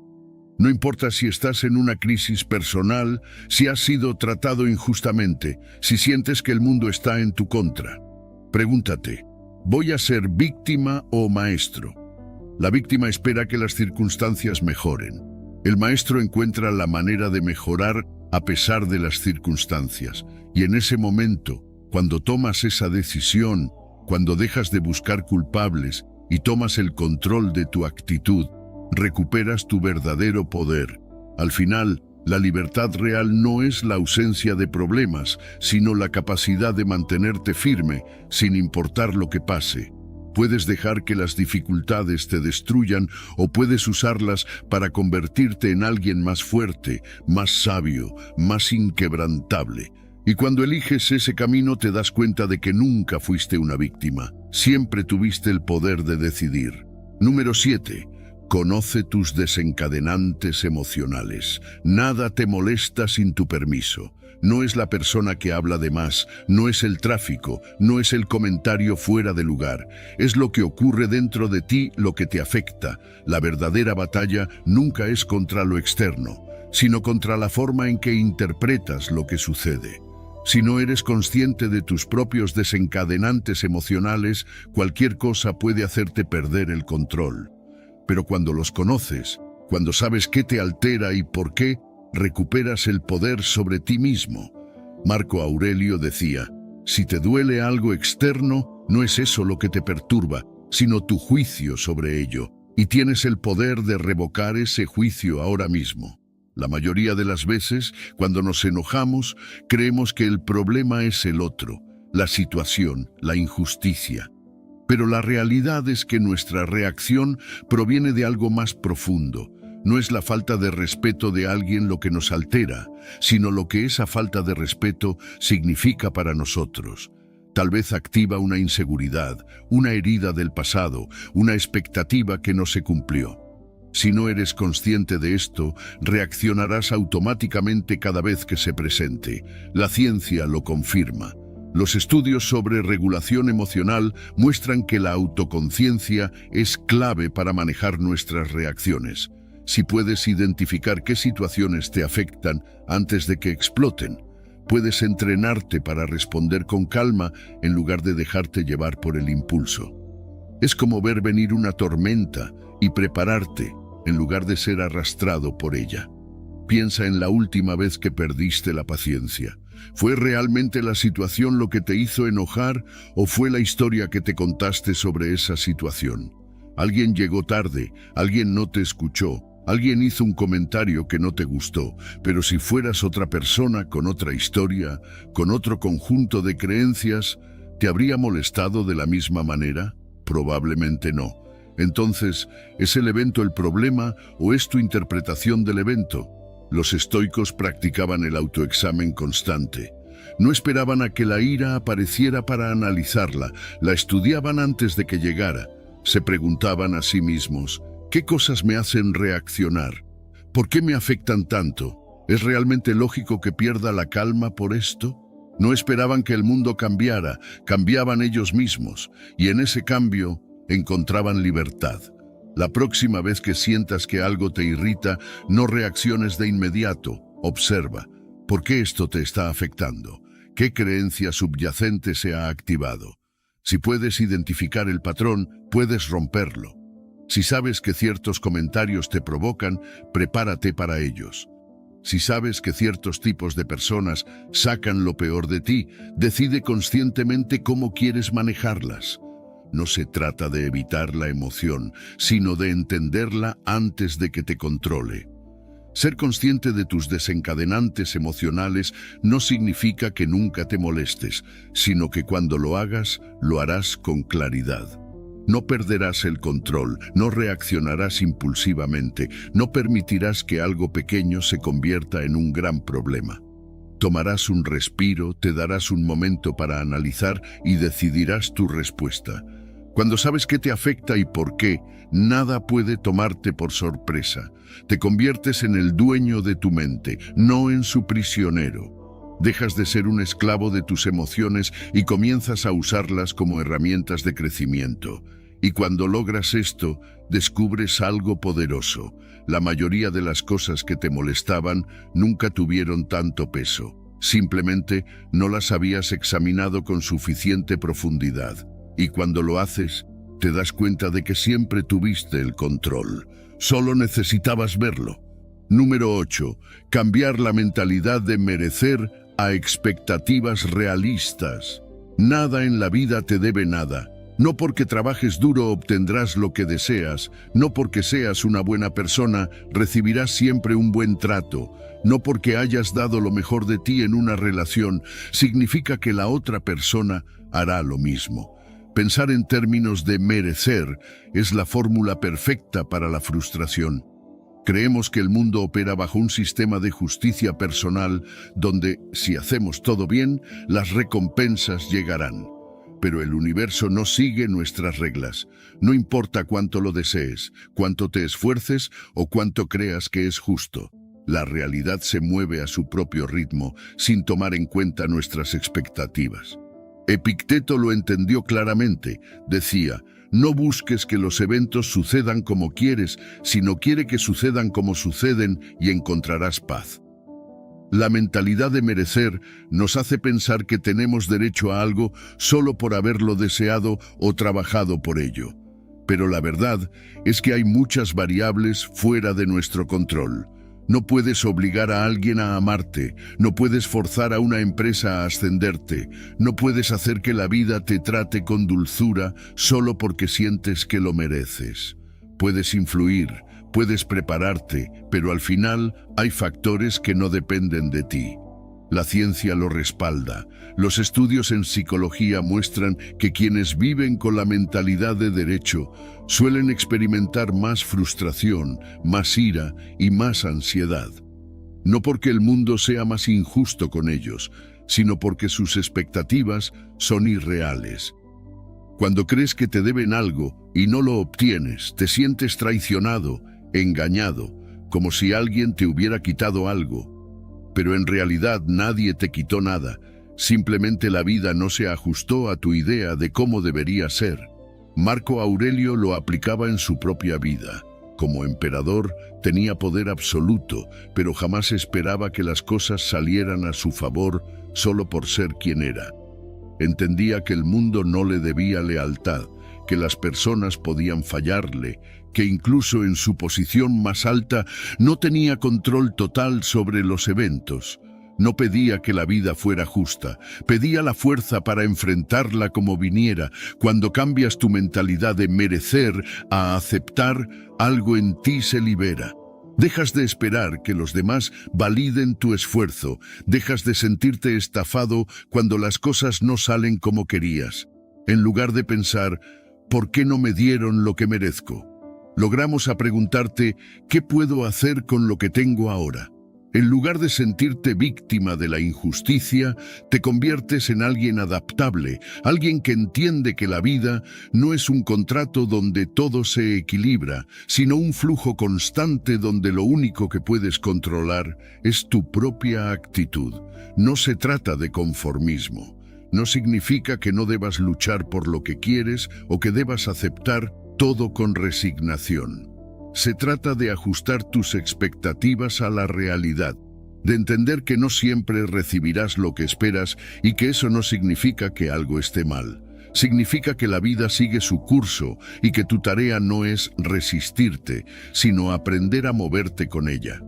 No importa si estás en una crisis personal, si has sido tratado injustamente, si sientes que el mundo está en tu contra. Pregúntate, ¿voy a ser víctima o maestro? La víctima espera que las circunstancias mejoren. El maestro encuentra la manera de mejorar a pesar de las circunstancias. Y en ese momento, cuando tomas esa decisión, cuando dejas de buscar culpables y tomas el control de tu actitud, recuperas tu verdadero poder. Al final, la libertad real no es la ausencia de problemas, sino la capacidad de mantenerte firme, sin importar lo que pase. Puedes dejar que las dificultades te destruyan o puedes usarlas para convertirte en alguien más fuerte, más sabio, más inquebrantable. Y cuando eliges ese camino te das cuenta de que nunca fuiste una víctima. Siempre tuviste el poder de decidir. Número 7. Conoce tus desencadenantes emocionales. Nada te molesta sin tu permiso. No es la persona que habla de más, no es el tráfico, no es el comentario fuera de lugar. Es lo que ocurre dentro de ti lo que te afecta. La verdadera batalla nunca es contra lo externo, sino contra la forma en que interpretas lo que sucede. Si no eres consciente de tus propios desencadenantes emocionales, cualquier cosa puede hacerte perder el control. Pero cuando los conoces, cuando sabes qué te altera y por qué, recuperas el poder sobre ti mismo. Marco Aurelio decía, si te duele algo externo, no es eso lo que te perturba, sino tu juicio sobre ello, y tienes el poder de revocar ese juicio ahora mismo. La mayoría de las veces, cuando nos enojamos, creemos que el problema es el otro, la situación, la injusticia. Pero la realidad es que nuestra reacción proviene de algo más profundo. No es la falta de respeto de alguien lo que nos altera, sino lo que esa falta de respeto significa para nosotros. Tal vez activa una inseguridad, una herida del pasado, una expectativa que no se cumplió. Si no eres consciente de esto, reaccionarás automáticamente cada vez que se presente. La ciencia lo confirma. Los estudios sobre regulación emocional muestran que la autoconciencia es clave para manejar nuestras reacciones. Si puedes identificar qué situaciones te afectan antes de que exploten, puedes entrenarte para responder con calma en lugar de dejarte llevar por el impulso. Es como ver venir una tormenta y prepararte en lugar de ser arrastrado por ella. Piensa en la última vez que perdiste la paciencia. ¿Fue realmente la situación lo que te hizo enojar o fue la historia que te contaste sobre esa situación? Alguien llegó tarde, alguien no te escuchó, alguien hizo un comentario que no te gustó, pero si fueras otra persona con otra historia, con otro conjunto de creencias, ¿te habría molestado de la misma manera? Probablemente no. Entonces, ¿es el evento el problema o es tu interpretación del evento? Los estoicos practicaban el autoexamen constante. No esperaban a que la ira apareciera para analizarla, la estudiaban antes de que llegara. Se preguntaban a sí mismos, ¿qué cosas me hacen reaccionar? ¿Por qué me afectan tanto? ¿Es realmente lógico que pierda la calma por esto? No esperaban que el mundo cambiara, cambiaban ellos mismos, y en ese cambio encontraban libertad. La próxima vez que sientas que algo te irrita, no reacciones de inmediato, observa. ¿Por qué esto te está afectando? ¿Qué creencia subyacente se ha activado? Si puedes identificar el patrón, puedes romperlo. Si sabes que ciertos comentarios te provocan, prepárate para ellos. Si sabes que ciertos tipos de personas sacan lo peor de ti, decide conscientemente cómo quieres manejarlas. No se trata de evitar la emoción, sino de entenderla antes de que te controle. Ser consciente de tus desencadenantes emocionales no significa que nunca te molestes, sino que cuando lo hagas, lo harás con claridad. No perderás el control, no reaccionarás impulsivamente, no permitirás que algo pequeño se convierta en un gran problema. Tomarás un respiro, te darás un momento para analizar y decidirás tu respuesta. Cuando sabes qué te afecta y por qué, nada puede tomarte por sorpresa. Te conviertes en el dueño de tu mente, no en su prisionero. Dejas de ser un esclavo de tus emociones y comienzas a usarlas como herramientas de crecimiento. Y cuando logras esto, descubres algo poderoso. La mayoría de las cosas que te molestaban nunca tuvieron tanto peso. Simplemente no las habías examinado con suficiente profundidad. Y cuando lo haces, te das cuenta de que siempre tuviste el control. Solo necesitabas verlo. Número 8. Cambiar la mentalidad de merecer a expectativas realistas. Nada en la vida te debe nada. No porque trabajes duro obtendrás lo que deseas. No porque seas una buena persona recibirás siempre un buen trato. No porque hayas dado lo mejor de ti en una relación significa que la otra persona hará lo mismo. Pensar en términos de merecer es la fórmula perfecta para la frustración. Creemos que el mundo opera bajo un sistema de justicia personal donde, si hacemos todo bien, las recompensas llegarán. Pero el universo no sigue nuestras reglas. No importa cuánto lo desees, cuánto te esfuerces o cuánto creas que es justo. La realidad se mueve a su propio ritmo, sin tomar en cuenta nuestras expectativas. Epicteto lo entendió claramente. Decía, no busques que los eventos sucedan como quieres, sino quiere que sucedan como suceden y encontrarás paz. La mentalidad de merecer nos hace pensar que tenemos derecho a algo solo por haberlo deseado o trabajado por ello. Pero la verdad es que hay muchas variables fuera de nuestro control. No puedes obligar a alguien a amarte, no puedes forzar a una empresa a ascenderte, no puedes hacer que la vida te trate con dulzura solo porque sientes que lo mereces. Puedes influir, puedes prepararte, pero al final hay factores que no dependen de ti. La ciencia lo respalda. Los estudios en psicología muestran que quienes viven con la mentalidad de derecho suelen experimentar más frustración, más ira y más ansiedad. No porque el mundo sea más injusto con ellos, sino porque sus expectativas son irreales. Cuando crees que te deben algo y no lo obtienes, te sientes traicionado, engañado, como si alguien te hubiera quitado algo. Pero en realidad nadie te quitó nada, simplemente la vida no se ajustó a tu idea de cómo debería ser. Marco Aurelio lo aplicaba en su propia vida. Como emperador, tenía poder absoluto, pero jamás esperaba que las cosas salieran a su favor solo por ser quien era. Entendía que el mundo no le debía lealtad, que las personas podían fallarle, que incluso en su posición más alta no tenía control total sobre los eventos. No pedía que la vida fuera justa, pedía la fuerza para enfrentarla como viniera. Cuando cambias tu mentalidad de merecer a aceptar, algo en ti se libera. Dejas de esperar que los demás validen tu esfuerzo, dejas de sentirte estafado cuando las cosas no salen como querías. En lugar de pensar, ¿por qué no me dieron lo que merezco? Logramos a preguntarte, ¿qué puedo hacer con lo que tengo ahora? En lugar de sentirte víctima de la injusticia, te conviertes en alguien adaptable, alguien que entiende que la vida no es un contrato donde todo se equilibra, sino un flujo constante donde lo único que puedes controlar es tu propia actitud. No se trata de conformismo. No significa que no debas luchar por lo que quieres o que debas aceptar todo con resignación. Se trata de ajustar tus expectativas a la realidad, de entender que no siempre recibirás lo que esperas y que eso no significa que algo esté mal. Significa que la vida sigue su curso y que tu tarea no es resistirte, sino aprender a moverte con ella.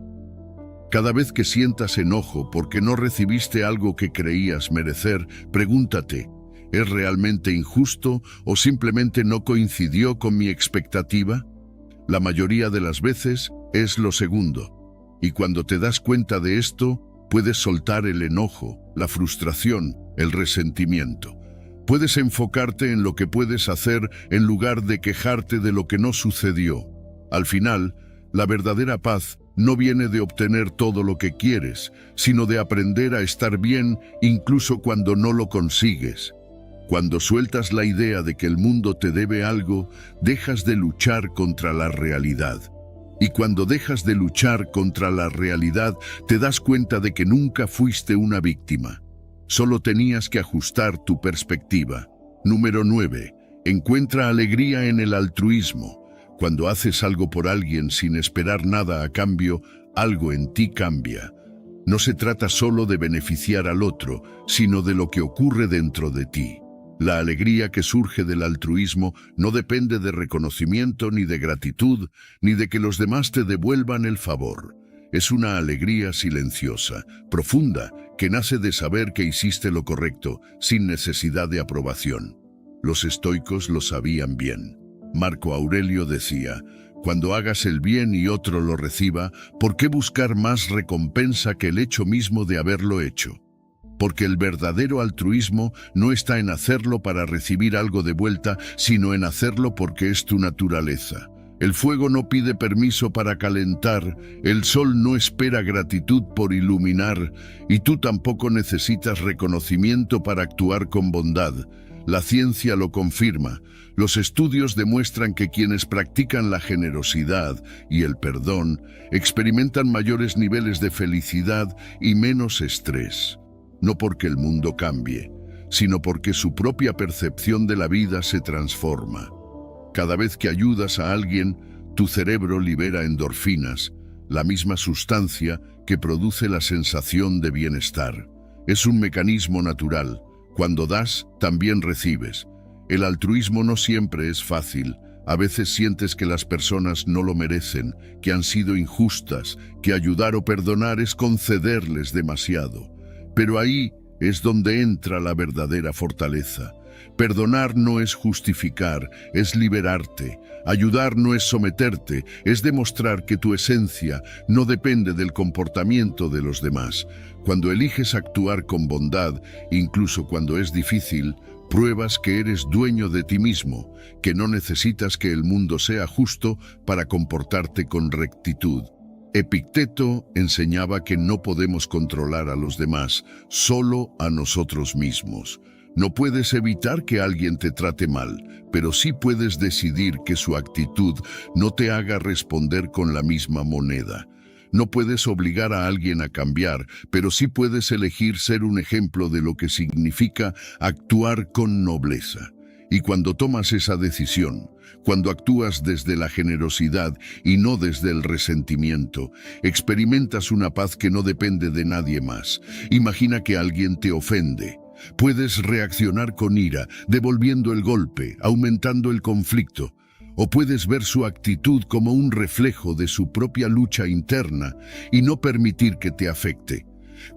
Cada vez que sientas enojo porque no recibiste algo que creías merecer, pregúntate, ¿es realmente injusto o simplemente no coincidió con mi expectativa? La mayoría de las veces es lo segundo. Y cuando te das cuenta de esto, puedes soltar el enojo, la frustración, el resentimiento. Puedes enfocarte en lo que puedes hacer en lugar de quejarte de lo que no sucedió. Al final, la verdadera paz no viene de obtener todo lo que quieres, sino de aprender a estar bien incluso cuando no lo consigues. Cuando sueltas la idea de que el mundo te debe algo, dejas de luchar contra la realidad. Y cuando dejas de luchar contra la realidad, te das cuenta de que nunca fuiste una víctima. Solo tenías que ajustar tu perspectiva. Número 9. Encuentra alegría en el altruismo. Cuando haces algo por alguien sin esperar nada a cambio, algo en ti cambia. No se trata solo de beneficiar al otro, sino de lo que ocurre dentro de ti. La alegría que surge del altruismo no depende de reconocimiento, ni de gratitud, ni de que los demás te devuelvan el favor. Es una alegría silenciosa, profunda, que nace de saber que hiciste lo correcto, sin necesidad de aprobación. Los estoicos lo sabían bien. Marco Aurelio decía, cuando hagas el bien y otro lo reciba, ¿por qué buscar más recompensa que el hecho mismo de haberlo hecho? Porque el verdadero altruismo no está en hacerlo para recibir algo de vuelta, sino en hacerlo porque es tu naturaleza. El fuego no pide permiso para calentar, el sol no espera gratitud por iluminar, y tú tampoco necesitas reconocimiento para actuar con bondad. La ciencia lo confirma. Los estudios demuestran que quienes practican la generosidad y el perdón experimentan mayores niveles de felicidad y menos estrés. No porque el mundo cambie, sino porque su propia percepción de la vida se transforma. Cada vez que ayudas a alguien, tu cerebro libera endorfinas, la misma sustancia que produce la sensación de bienestar. Es un mecanismo natural. Cuando das, también recibes. El altruismo no siempre es fácil. A veces sientes que las personas no lo merecen, que han sido injustas, que ayudar o perdonar es concederles demasiado. Pero ahí es donde entra la verdadera fortaleza. Perdonar no es justificar, es liberarte. Ayudar no es someterte, es demostrar que tu esencia no depende del comportamiento de los demás. Cuando eliges actuar con bondad, incluso cuando es difícil, pruebas que eres dueño de ti mismo, que no necesitas que el mundo sea justo para comportarte con rectitud. Epicteto enseñaba que no podemos controlar a los demás, solo a nosotros mismos. No puedes evitar que alguien te trate mal, pero sí puedes decidir que su actitud no te haga responder con la misma moneda. No puedes obligar a alguien a cambiar, pero sí puedes elegir ser un ejemplo de lo que significa actuar con nobleza. Y cuando tomas esa decisión, cuando actúas desde la generosidad y no desde el resentimiento, experimentas una paz que no depende de nadie más. Imagina que alguien te ofende. Puedes reaccionar con ira, devolviendo el golpe, aumentando el conflicto. O puedes ver su actitud como un reflejo de su propia lucha interna y no permitir que te afecte.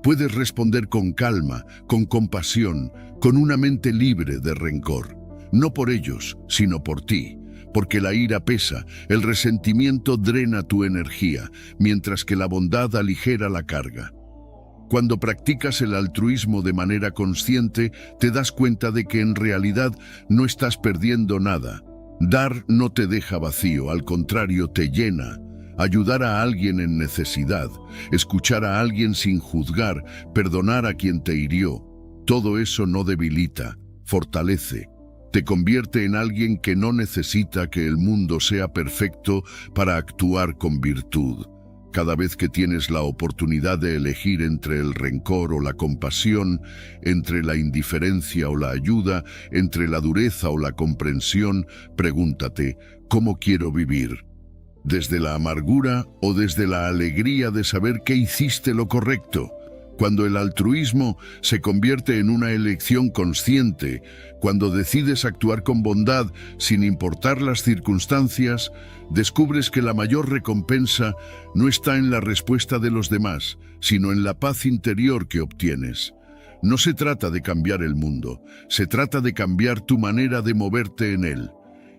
Puedes responder con calma, con compasión, con una mente libre de rencor. No por ellos, sino por ti. Porque la ira pesa, el resentimiento drena tu energía, mientras que la bondad aligera la carga. Cuando practicas el altruismo de manera consciente, te das cuenta de que en realidad no estás perdiendo nada. Dar no te deja vacío, al contrario, te llena. Ayudar a alguien en necesidad, escuchar a alguien sin juzgar, perdonar a quien te hirió, todo eso no debilita, fortalece. Te convierte en alguien que no necesita que el mundo sea perfecto para actuar con virtud. Cada vez que tienes la oportunidad de elegir entre el rencor o la compasión, entre la indiferencia o la ayuda, entre la dureza o la comprensión, pregúntate, ¿cómo quiero vivir? ¿Desde la amargura o desde la alegría de saber que hiciste lo correcto? Cuando el altruismo se convierte en una elección consciente, cuando decides actuar con bondad sin importar las circunstancias, descubres que la mayor recompensa no está en la respuesta de los demás, sino en la paz interior que obtienes. No se trata de cambiar el mundo, se trata de cambiar tu manera de moverte en él.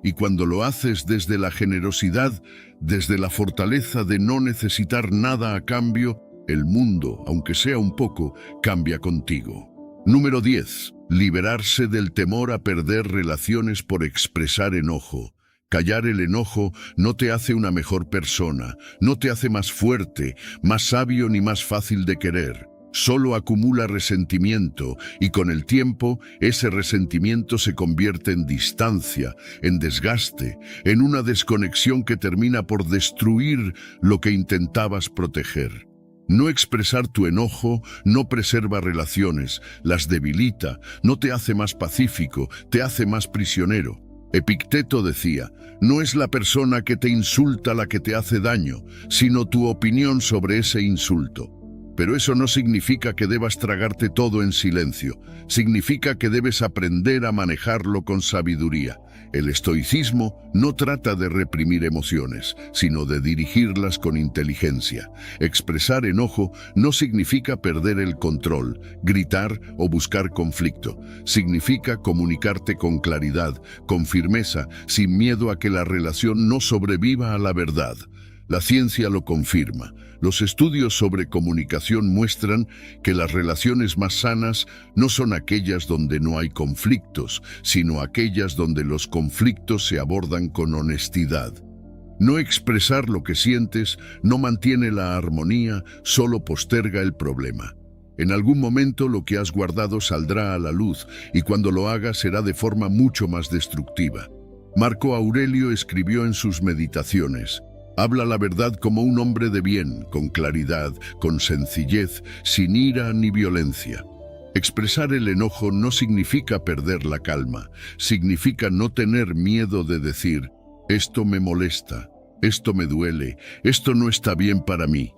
Y cuando lo haces desde la generosidad, desde la fortaleza de no necesitar nada a cambio, el mundo, aunque sea un poco, cambia contigo. Número 10. Liberarse del temor a perder relaciones por expresar enojo. Callar el enojo no te hace una mejor persona, no te hace más fuerte, más sabio ni más fácil de querer. Solo acumula resentimiento y con el tiempo ese resentimiento se convierte en distancia, en desgaste, en una desconexión que termina por destruir lo que intentabas proteger. No expresar tu enojo no preserva relaciones, las debilita, no te hace más pacífico, te hace más prisionero. Epicteto decía, no es la persona que te insulta la que te hace daño, sino tu opinión sobre ese insulto. Pero eso no significa que debas tragarte todo en silencio, significa que debes aprender a manejarlo con sabiduría. El estoicismo no trata de reprimir emociones, sino de dirigirlas con inteligencia. Expresar enojo no significa perder el control, gritar o buscar conflicto. Significa comunicarte con claridad, con firmeza, sin miedo a que la relación no sobreviva a la verdad. La ciencia lo confirma. Los estudios sobre comunicación muestran que las relaciones más sanas no son aquellas donde no hay conflictos, sino aquellas donde los conflictos se abordan con honestidad. No expresar lo que sientes no mantiene la armonía, solo posterga el problema. En algún momento lo que has guardado saldrá a la luz y cuando lo hagas será de forma mucho más destructiva. Marco Aurelio escribió en sus meditaciones: habla la verdad como un hombre de bien, con claridad, con sencillez, sin ira ni violencia. Expresar el enojo no significa perder la calma, significa no tener miedo de decir, esto me molesta, esto me duele, esto no está bien para mí.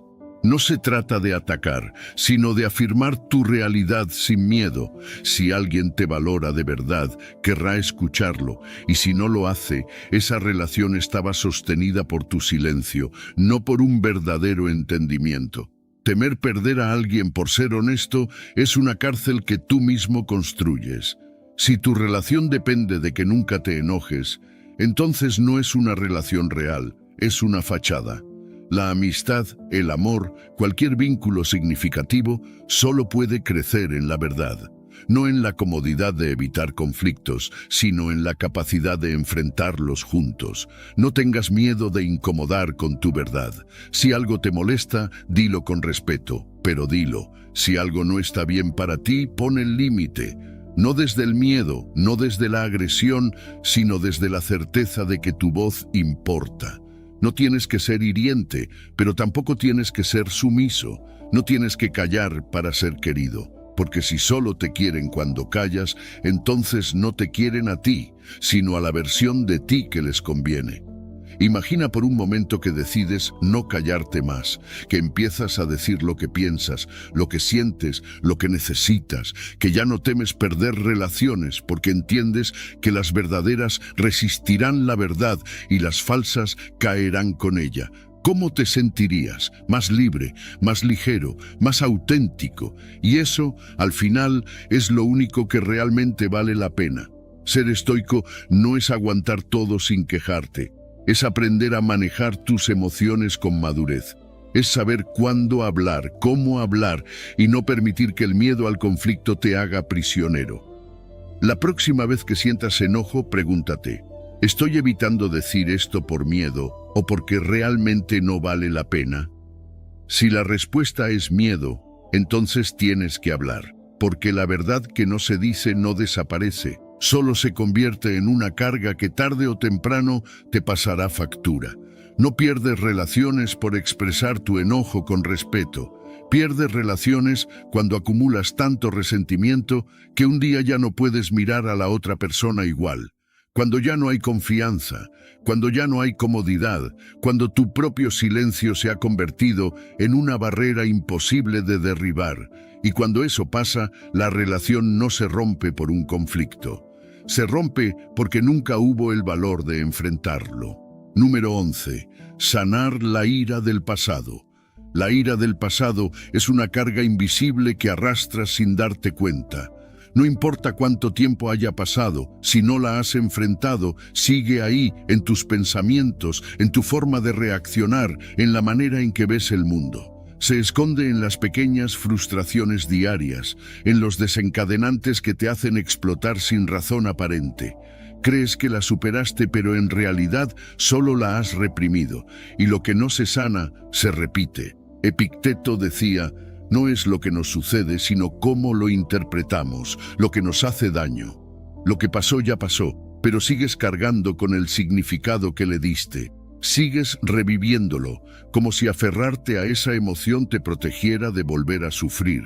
No se trata de atacar, sino de afirmar tu realidad sin miedo. Si alguien te valora de verdad, querrá escucharlo, y si no lo hace, esa relación estaba sostenida por tu silencio, no por un verdadero entendimiento. Temer perder a alguien por ser honesto es una cárcel que tú mismo construyes. Si tu relación depende de que nunca te enojes, entonces no es una relación real, es una fachada. La amistad, el amor, cualquier vínculo significativo solo puede crecer en la verdad. No en la comodidad de evitar conflictos, sino en la capacidad de enfrentarlos juntos. No tengas miedo de incomodar con tu verdad. Si algo te molesta, dilo con respeto, pero dilo. Si algo no está bien para ti, pon el límite. No desde el miedo, no desde la agresión, sino desde la certeza de que tu voz importa. No tienes que ser hiriente, pero tampoco tienes que ser sumiso. No tienes que callar para ser querido. Porque si solo te quieren cuando callas, entonces no te quieren a ti, sino a la versión de ti que les conviene. Imagina por un momento que decides no callarte más, que empiezas a decir lo que piensas, lo que sientes, lo que necesitas, que ya no temes perder relaciones porque entiendes que las verdaderas resistirán la verdad y las falsas caerán con ella. ¿Cómo te sentirías? Más libre, más ligero, más auténtico. Y eso, al final, es lo único que realmente vale la pena. Ser estoico no es aguantar todo sin quejarte. Es aprender a manejar tus emociones con madurez. Es saber cuándo hablar, cómo hablar y no permitir que el miedo al conflicto te haga prisionero. La próxima vez que sientas enojo, pregúntate, ¿estoy evitando decir esto por miedo o porque realmente no vale la pena? Si la respuesta es miedo, entonces tienes que hablar, porque la verdad que no se dice no desaparece, solo se convierte en una carga que tarde o temprano te pasará factura. No pierdes relaciones por expresar tu enojo con respeto. Pierdes relaciones cuando acumulas tanto resentimiento que un día ya no puedes mirar a la otra persona igual. Cuando ya no hay confianza, cuando ya no hay comodidad, cuando tu propio silencio se ha convertido en una barrera imposible de derribar. Y cuando eso pasa, la relación no se rompe por un conflicto. Se rompe porque nunca hubo el valor de enfrentarlo. Número 11. Sanar la ira del pasado. La ira del pasado es una carga invisible que arrastras sin darte cuenta. No importa cuánto tiempo haya pasado, si no la has enfrentado, sigue ahí, en tus pensamientos, en tu forma de reaccionar, en la manera en que ves el mundo. Se esconde en las pequeñas frustraciones diarias, en los desencadenantes que te hacen explotar sin razón aparente. Crees que la superaste, pero en realidad solo la has reprimido, y lo que no se sana, se repite. Epicteto decía, no es lo que nos sucede, sino cómo lo interpretamos, lo que nos hace daño. Lo que pasó ya pasó, pero sigues cargando con el significado que le diste. Sigues reviviéndolo, como si aferrarte a esa emoción te protegiera de volver a sufrir.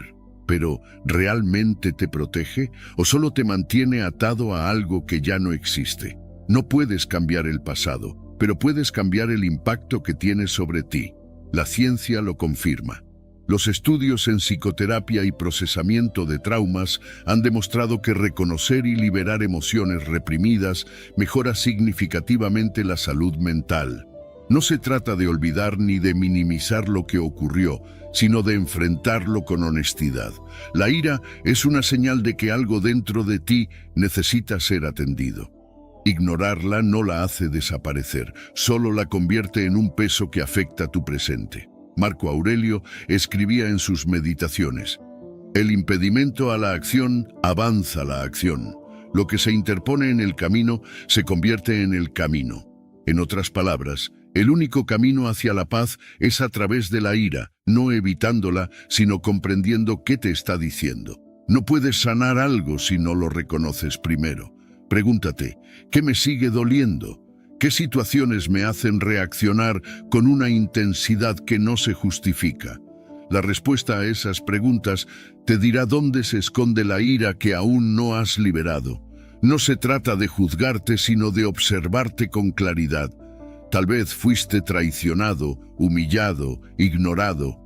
Pero, ¿realmente te protege o solo te mantiene atado a algo que ya no existe? No puedes cambiar el pasado, pero puedes cambiar el impacto que tiene sobre ti. La ciencia lo confirma. Los estudios en psicoterapia y procesamiento de traumas han demostrado que reconocer y liberar emociones reprimidas mejora significativamente la salud mental. No se trata de olvidar ni de minimizar lo que ocurrió, sino de enfrentarlo con honestidad. La ira es una señal de que algo dentro de ti necesita ser atendido. Ignorarla no la hace desaparecer, solo la convierte en un peso que afecta tu presente. Marco Aurelio escribía en sus meditaciones, el impedimento a la acción avanza la acción. Lo que se interpone en el camino se convierte en el camino. En otras palabras, el único camino hacia la paz es a través de la ira, no evitándola, sino comprendiendo qué te está diciendo. No puedes sanar algo si no lo reconoces primero. Pregúntate, ¿qué me sigue doliendo? ¿Qué situaciones me hacen reaccionar con una intensidad que no se justifica? La respuesta a esas preguntas te dirá dónde se esconde la ira que aún no has liberado. No se trata de juzgarte, sino de observarte con claridad. Tal vez fuiste traicionado, humillado, ignorado.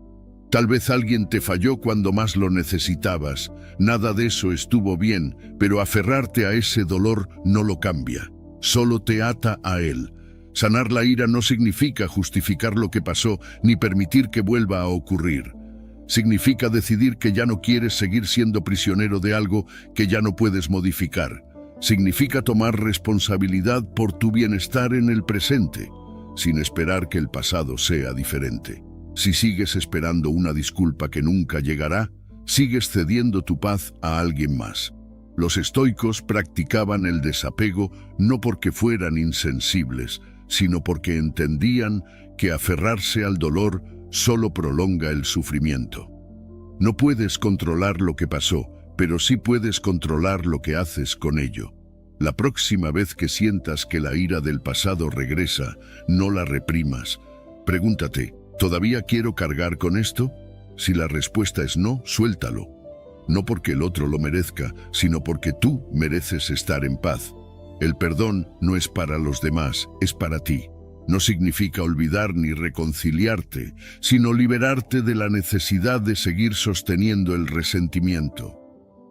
Tal vez alguien te falló cuando más lo necesitabas. Nada de eso estuvo bien, pero aferrarte a ese dolor no lo cambia. Solo te ata a él. Sanar la ira no significa justificar lo que pasó ni permitir que vuelva a ocurrir. Significa decidir que ya no quieres seguir siendo prisionero de algo que ya no puedes modificar. Significa tomar responsabilidad por tu bienestar en el presente, sin esperar que el pasado sea diferente. Si sigues esperando una disculpa que nunca llegará, sigues cediendo tu paz a alguien más. Los estoicos practicaban el desapego no porque fueran insensibles, sino porque entendían que aferrarse al dolor solo prolonga el sufrimiento. No puedes controlar lo que pasó, pero sí puedes controlar lo que haces con ello. La próxima vez que sientas que la ira del pasado regresa, no la reprimas. Pregúntate, ¿todavía quiero cargar con esto? Si la respuesta es no, suéltalo. No porque el otro lo merezca, sino porque tú mereces estar en paz. El perdón no es para los demás, es para ti. No significa olvidar ni reconciliarte, sino liberarte de la necesidad de seguir sosteniendo el resentimiento.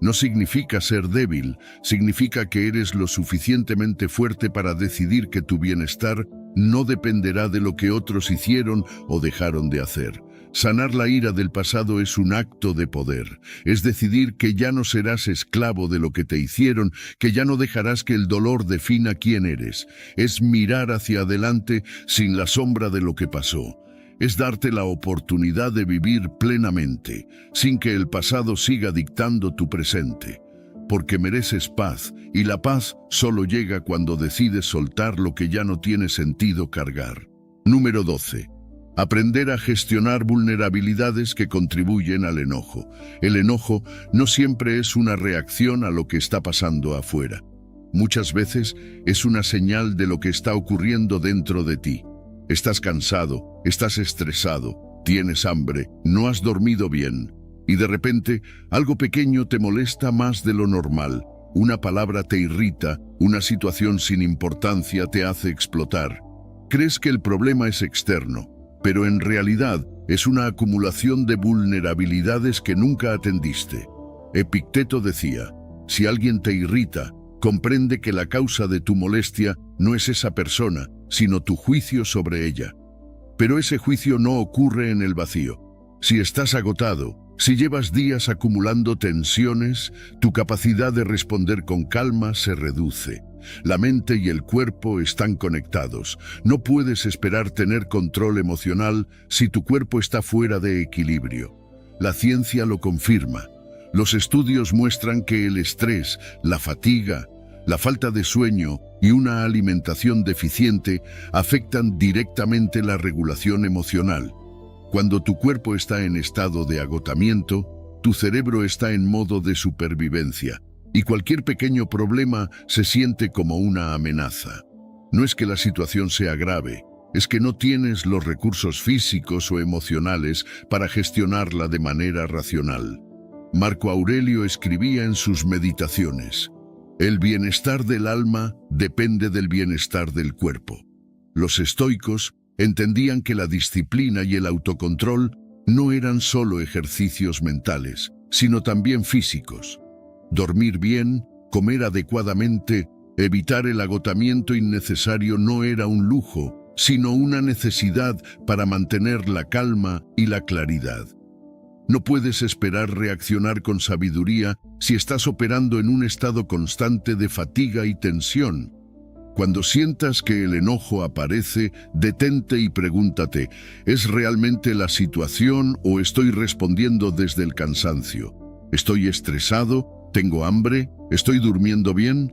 No significa ser débil, significa que eres lo suficientemente fuerte para decidir que tu bienestar no dependerá de lo que otros hicieron o dejaron de hacer. Sanar la ira del pasado es un acto de poder, es decidir que ya no serás esclavo de lo que te hicieron, que ya no dejarás que el dolor defina quién eres. Es mirar hacia adelante sin la sombra de lo que pasó. Es darte la oportunidad de vivir plenamente, sin que el pasado siga dictando tu presente. Porque mereces paz, y la paz solo llega cuando decides soltar lo que ya no tiene sentido cargar. Número 12. Aprender a gestionar vulnerabilidades que contribuyen al enojo. El enojo no siempre es una reacción a lo que está pasando afuera. Muchas veces es una señal de lo que está ocurriendo dentro de ti. Estás cansado, estás estresado, tienes hambre, no has dormido bien, y de repente algo pequeño te molesta más de lo normal. Una palabra te irrita, una situación sin importancia te hace explotar. Crees que el problema es externo, pero en realidad es una acumulación de vulnerabilidades que nunca atendiste. Epicteto decía, si alguien te irrita, comprende que la causa de tu molestia no es esa persona, sino tu juicio sobre ella. Pero ese juicio no ocurre en el vacío. Si estás agotado, si llevas días acumulando tensiones, tu capacidad de responder con calma se reduce. La mente y el cuerpo están conectados. No puedes esperar tener control emocional si tu cuerpo está fuera de equilibrio. La ciencia lo confirma. Los estudios muestran que el estrés, la fatiga, la falta de sueño y una alimentación deficiente afectan directamente la regulación emocional. Cuando tu cuerpo está en estado de agotamiento, tu cerebro está en modo de supervivencia, y cualquier pequeño problema se siente como una amenaza. No es que la situación sea grave, es que no tienes los recursos físicos o emocionales para gestionarla de manera racional. Marco Aurelio escribía en sus meditaciones, el bienestar del alma depende del bienestar del cuerpo. Los estoicos entendían que la disciplina y el autocontrol no eran solo ejercicios mentales, sino también físicos. Dormir bien, comer adecuadamente, evitar el agotamiento innecesario no era un lujo, sino una necesidad para mantener la calma y la claridad. No puedes esperar reaccionar con sabiduría si estás operando en un estado constante de fatiga y tensión. Cuando sientas que el enojo aparece, detente y pregúntate, ¿es realmente la situación o estoy respondiendo desde el cansancio? ¿Estoy estresado? ¿Tengo hambre? ¿Estoy durmiendo bien?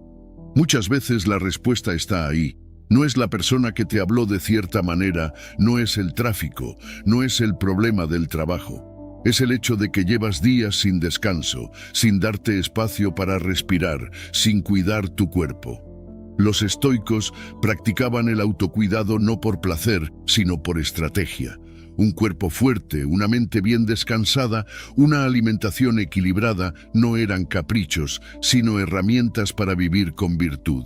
Muchas veces la respuesta está ahí. No es la persona que te habló de cierta manera, no es el tráfico, no es el problema del trabajo. Es el hecho de que llevas días sin descanso, sin darte espacio para respirar, sin cuidar tu cuerpo. Los estoicos practicaban el autocuidado no por placer, sino por estrategia. Un cuerpo fuerte, una mente bien descansada, una alimentación equilibrada no eran caprichos, sino herramientas para vivir con virtud.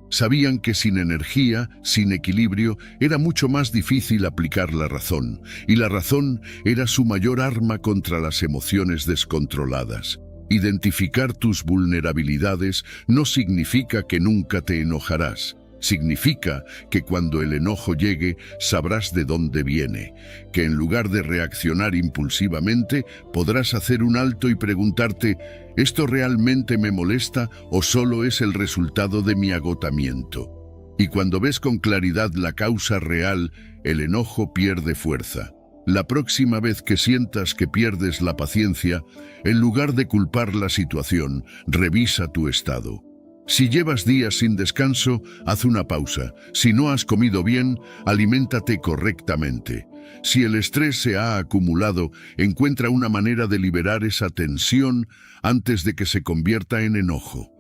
Sabían que sin energía, sin equilibrio, era mucho más difícil aplicar la razón, y la razón era su mayor arma contra las emociones descontroladas. Identificar tus vulnerabilidades no significa que nunca te enojarás. Significa que cuando el enojo llegue, sabrás de dónde viene, que en lugar de reaccionar impulsivamente, podrás hacer un alto y preguntarte, ¿esto realmente me molesta o solo es el resultado de mi agotamiento? Y cuando ves con claridad la causa real, el enojo pierde fuerza. La próxima vez que sientas que pierdes la paciencia, en lugar de culpar la situación, revisa tu estado. Si llevas días sin descanso, haz una pausa. Si no has comido bien, aliméntate correctamente. Si el estrés se ha acumulado, encuentra una manera de liberar esa tensión antes de que se convierta en enojo.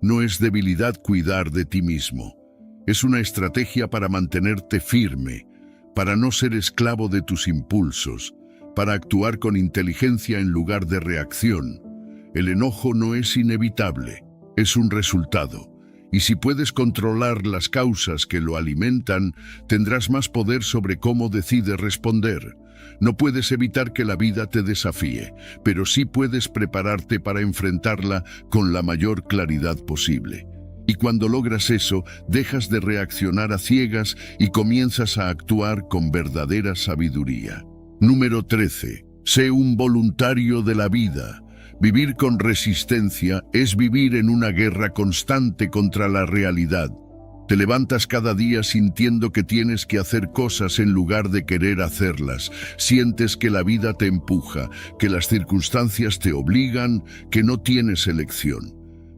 No es debilidad cuidar de ti mismo. Es una estrategia para mantenerte firme, para no ser esclavo de tus impulsos, para actuar con inteligencia en lugar de reacción. El enojo no es inevitable. Es un resultado, y si puedes controlar las causas que lo alimentan, tendrás más poder sobre cómo decides responder. No puedes evitar que la vida te desafíe, pero sí puedes prepararte para enfrentarla con la mayor claridad posible. Y cuando logras eso, dejas de reaccionar a ciegas y comienzas a actuar con verdadera sabiduría. Número 13. Sé un voluntario de la vida. Vivir con resistencia es vivir en una guerra constante contra la realidad. Te levantas cada día sintiendo que tienes que hacer cosas en lugar de querer hacerlas. Sientes que la vida te empuja, que las circunstancias te obligan, que no tienes elección.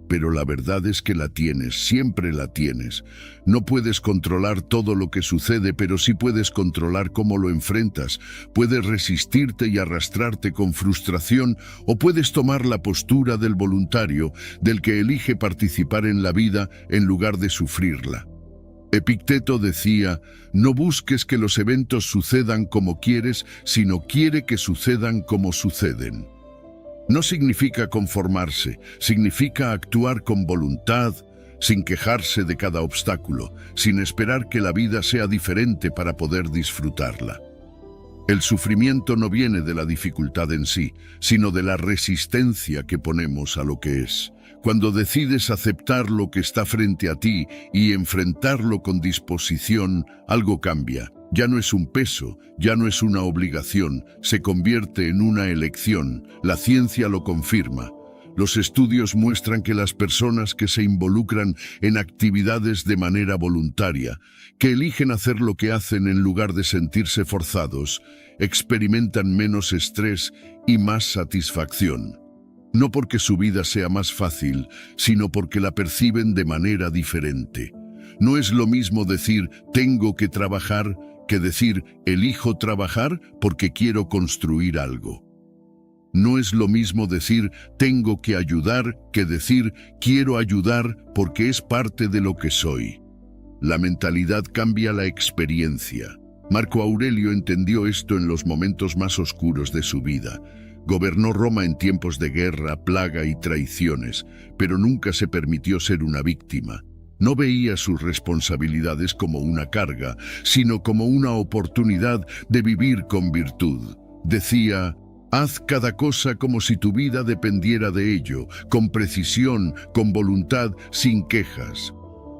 Pero la verdad es que la tienes, siempre la tienes. No puedes controlar todo lo que sucede, pero sí puedes controlar cómo lo enfrentas. Puedes resistirte y arrastrarte con frustración, o puedes tomar la postura del voluntario, del que elige participar en la vida en lugar de sufrirla. Epicteto decía, no busques que los eventos sucedan como quieres, sino quiere que sucedan como suceden. No significa conformarse, significa actuar con voluntad, sin quejarse de cada obstáculo, sin esperar que la vida sea diferente para poder disfrutarla. El sufrimiento no viene de la dificultad en sí, sino de la resistencia que ponemos a lo que es. Cuando decides aceptar lo que está frente a ti y enfrentarlo con disposición, algo cambia. Ya no es un peso, ya no es una obligación, se convierte en una elección. La ciencia lo confirma. Los estudios muestran que las personas que se involucran en actividades de manera voluntaria, que eligen hacer lo que hacen en lugar de sentirse forzados, experimentan menos estrés y más satisfacción. No porque su vida sea más fácil, sino porque la perciben de manera diferente. No es lo mismo decir «tengo que trabajar» que decir «elijo trabajar porque quiero construir algo». No es lo mismo decir «tengo que ayudar» que decir «quiero ayudar porque es parte de lo que soy». La mentalidad cambia la experiencia. Marco Aurelio entendió esto en los momentos más oscuros de su vida. Gobernó Roma en tiempos de guerra, plaga y traiciones, pero nunca se permitió ser una víctima. No veía sus responsabilidades como una carga, sino como una oportunidad de vivir con virtud. Decía, haz cada cosa como si tu vida dependiera de ello, con precisión, con voluntad, sin quejas.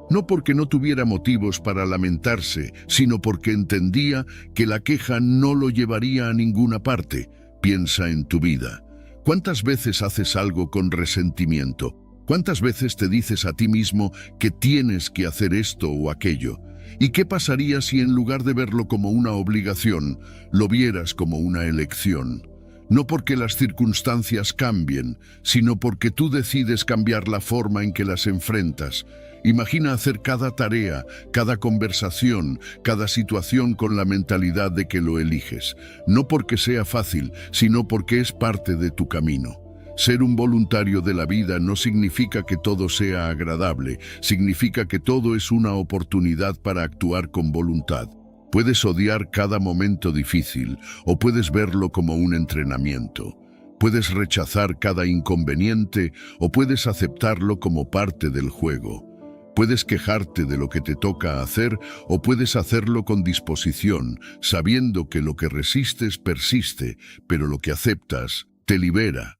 No porque no tuviera motivos para lamentarse, sino porque entendía que la queja no lo llevaría a ninguna parte. Piensa en tu vida. ¿Cuántas veces haces algo con resentimiento? ¿Cuántas veces te dices a ti mismo que tienes que hacer esto o aquello? ¿Y qué pasaría si en lugar de verlo como una obligación, lo vieras como una elección? No porque las circunstancias cambien, sino porque tú decides cambiar la forma en que las enfrentas. Imagina hacer cada tarea, cada conversación, cada situación con la mentalidad de que lo eliges. No porque sea fácil, sino porque es parte de tu camino. Ser un voluntario de la vida no significa que todo sea agradable, significa que todo es una oportunidad para actuar con voluntad. Puedes odiar cada momento difícil o puedes verlo como un entrenamiento. Puedes rechazar cada inconveniente o puedes aceptarlo como parte del juego. Puedes quejarte de lo que te toca hacer o puedes hacerlo con disposición, sabiendo que lo que resistes persiste, pero lo que aceptas te libera.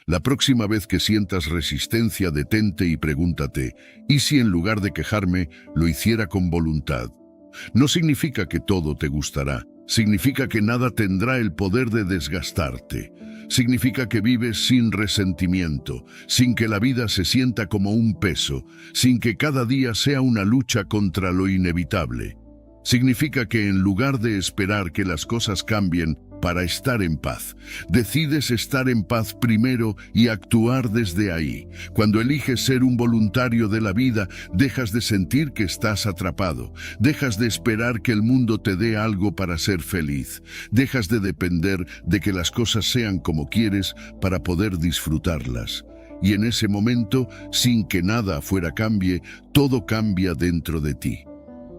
La próxima vez que sientas resistencia, detente y pregúntate, ¿y si en lugar de quejarme, lo hiciera con voluntad? No significa que todo te gustará, significa que nada tendrá el poder de desgastarte. Significa que vives sin resentimiento, sin que la vida se sienta como un peso, sin que cada día sea una lucha contra lo inevitable. Significa que en lugar de esperar que las cosas cambien para estar en paz, decides estar en paz primero y actuar desde ahí. Cuando eliges ser un voluntario de la vida, dejas de sentir que estás atrapado, dejas de esperar que el mundo te dé algo para ser feliz, dejas de depender de que las cosas sean como quieres para poder disfrutarlas. Y en ese momento, sin que nada afuera cambie, todo cambia dentro de ti.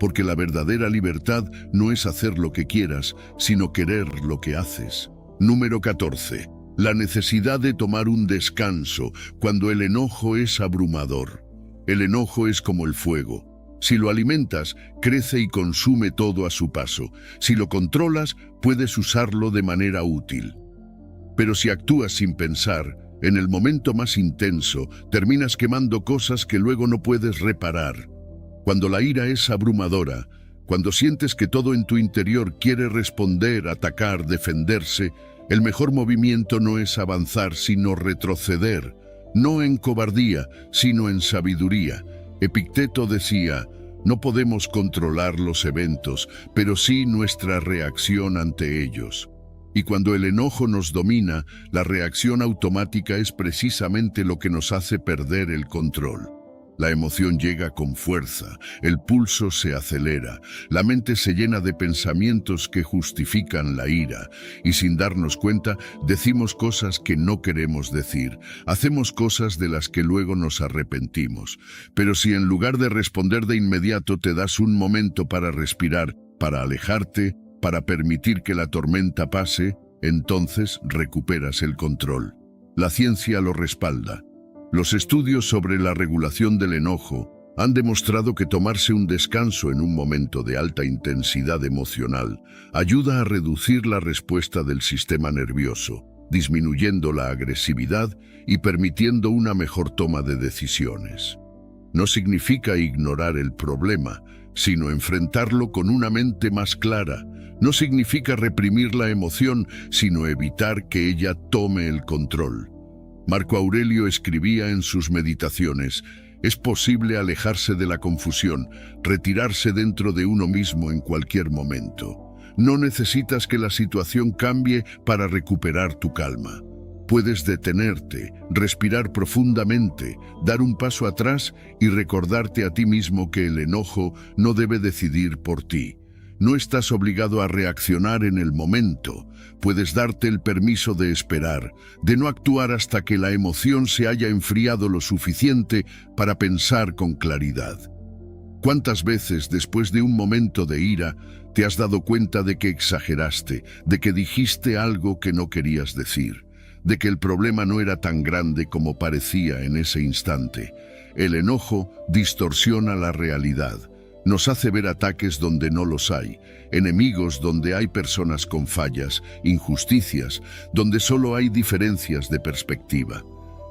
Porque la verdadera libertad no es hacer lo que quieras, sino querer lo que haces. Número 14. La necesidad de tomar un descanso cuando el enojo es abrumador. El enojo es como el fuego. Si lo alimentas, crece y consume todo a su paso. Si lo controlas, puedes usarlo de manera útil. Pero si actúas sin pensar, en el momento más intenso, terminas quemando cosas que luego no puedes reparar. Cuando la ira es abrumadora, cuando sientes que todo en tu interior quiere responder, atacar, defenderse, el mejor movimiento no es avanzar, sino retroceder, no en cobardía, sino en sabiduría. Epicteto decía, no podemos controlar los eventos, pero sí nuestra reacción ante ellos. Y cuando el enojo nos domina, la reacción automática es precisamente lo que nos hace perder el control. La emoción llega con fuerza, el pulso se acelera, la mente se llena de pensamientos que justifican la ira, y sin darnos cuenta, decimos cosas que no queremos decir, hacemos cosas de las que luego nos arrepentimos. Pero si en lugar de responder de inmediato te das un momento para respirar, para alejarte, para permitir que la tormenta pase, entonces recuperas el control. La ciencia lo respalda. Los estudios sobre la regulación del enojo han demostrado que tomarse un descanso en un momento de alta intensidad emocional ayuda a reducir la respuesta del sistema nervioso, disminuyendo la agresividad y permitiendo una mejor toma de decisiones. No significa ignorar el problema, sino enfrentarlo con una mente más clara. No significa reprimir la emoción, sino evitar que ella tome el control. Marco Aurelio escribía en sus meditaciones, es posible alejarse de la confusión, retirarse dentro de uno mismo en cualquier momento. No necesitas que la situación cambie para recuperar tu calma. Puedes detenerte, respirar profundamente, dar un paso atrás y recordarte a ti mismo que el enojo no debe decidir por ti. No estás obligado a reaccionar en el momento. Puedes darte el permiso de esperar, de no actuar hasta que la emoción se haya enfriado lo suficiente para pensar con claridad. ¿Cuántas veces después de un momento de ira te has dado cuenta de que exageraste, de que dijiste algo que no querías decir, de que el problema no era tan grande como parecía en ese instante? El enojo distorsiona la realidad. Nos hace ver ataques donde no los hay, enemigos donde hay personas con fallas, injusticias, donde solo hay diferencias de perspectiva.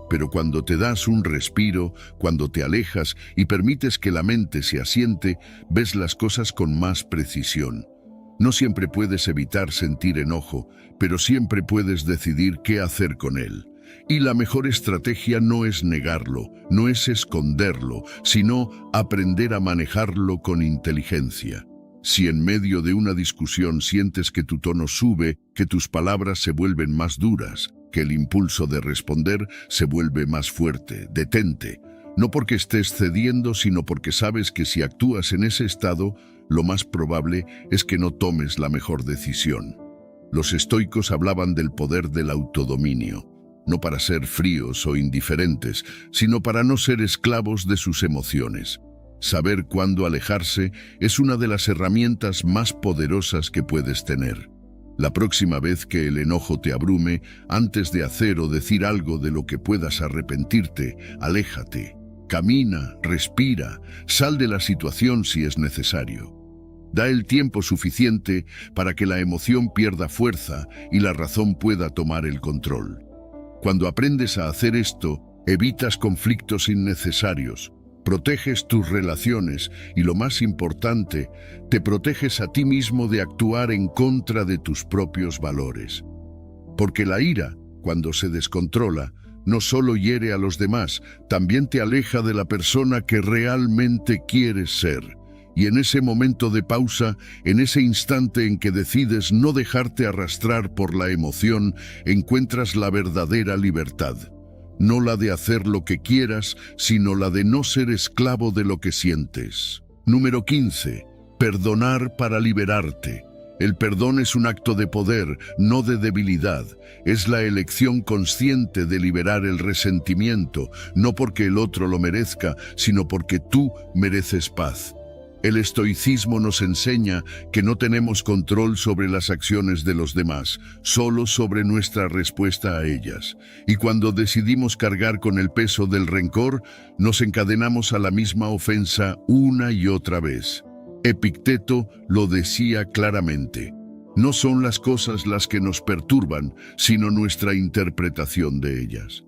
Pero cuando te das un respiro, cuando te alejas y permites que la mente se asiente, ves las cosas con más precisión. No siempre puedes evitar sentir enojo, pero siempre puedes decidir qué hacer con él. Y la mejor estrategia no es negarlo, no es esconderlo, sino aprender a manejarlo con inteligencia. Si en medio de una discusión sientes que tu tono sube, que tus palabras se vuelven más duras, que el impulso de responder se vuelve más fuerte, detente. No porque estés cediendo, sino porque sabes que si actúas en ese estado, lo más probable es que no tomes la mejor decisión. Los estoicos hablaban del poder del autodominio. No para ser fríos o indiferentes, sino para no ser esclavos de sus emociones. Saber cuándo alejarse es una de las herramientas más poderosas que puedes tener. La próxima vez que el enojo te abrume, antes de hacer o decir algo de lo que puedas arrepentirte, aléjate. Camina, respira, sal de la situación si es necesario. Da el tiempo suficiente para que la emoción pierda fuerza y la razón pueda tomar el control. Cuando aprendes a hacer esto, evitas conflictos innecesarios, proteges tus relaciones y, lo más importante, te proteges a ti mismo de actuar en contra de tus propios valores. Porque la ira, cuando se descontrola, no solo hiere a los demás, también te aleja de la persona que realmente quieres ser. Y en ese momento de pausa, en ese instante en que decides no dejarte arrastrar por la emoción, encuentras la verdadera libertad. No la de hacer lo que quieras, sino la de no ser esclavo de lo que sientes. Número 15. Perdonar para liberarte. El perdón es un acto de poder, no de debilidad. Es la elección consciente de liberar el resentimiento, no porque el otro lo merezca, sino porque tú mereces paz. El estoicismo nos enseña que no tenemos control sobre las acciones de los demás, solo sobre nuestra respuesta a ellas. Y cuando decidimos cargar con el peso del rencor, nos encadenamos a la misma ofensa una y otra vez. Epicteto lo decía claramente: no son las cosas las que nos perturban, sino nuestra interpretación de ellas.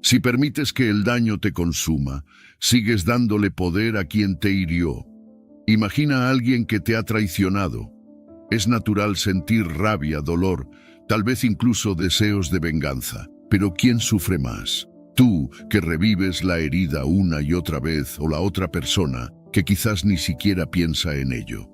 Si permites que el daño te consuma, sigues dándole poder a quien te hirió. Imagina a alguien que te ha traicionado. Es natural sentir rabia, dolor, tal vez incluso deseos de venganza. Pero ¿quién sufre más? Tú, que revives la herida una y otra vez, o la otra persona, que quizás ni siquiera piensa en ello.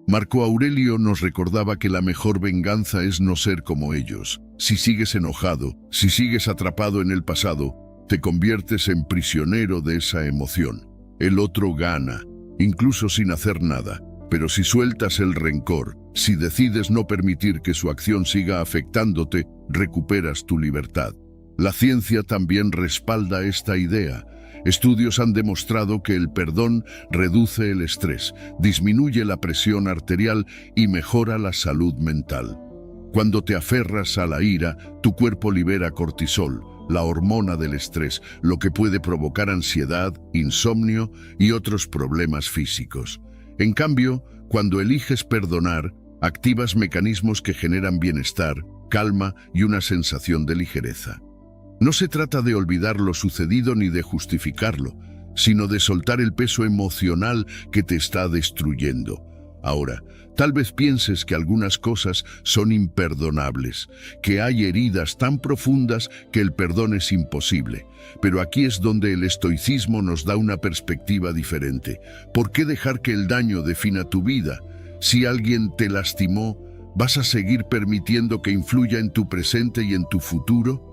Marco Aurelio nos recordaba que la mejor venganza es no ser como ellos. Si sigues enojado, si sigues atrapado en el pasado, te conviertes en prisionero de esa emoción. El otro gana, incluso sin hacer nada. Pero si sueltas el rencor, si decides no permitir que su acción siga afectándote, recuperas tu libertad. La ciencia también respalda esta idea. Estudios han demostrado que el perdón reduce el estrés, disminuye la presión arterial y mejora la salud mental. Cuando te aferras a la ira, tu cuerpo libera cortisol, la hormona del estrés, lo que puede provocar ansiedad, insomnio y otros problemas físicos. En cambio, cuando eliges perdonar, activas mecanismos que generan bienestar, calma y una sensación de ligereza. No se trata de olvidar lo sucedido ni de justificarlo, sino de soltar el peso emocional que te está destruyendo. Ahora, tal vez pienses que algunas cosas son imperdonables, que hay heridas tan profundas que el perdón es imposible. Pero aquí es donde el estoicismo nos da una perspectiva diferente. ¿Por qué dejar que el daño defina tu vida? Si alguien te lastimó, ¿vas a seguir permitiendo que influya en tu presente y en tu futuro?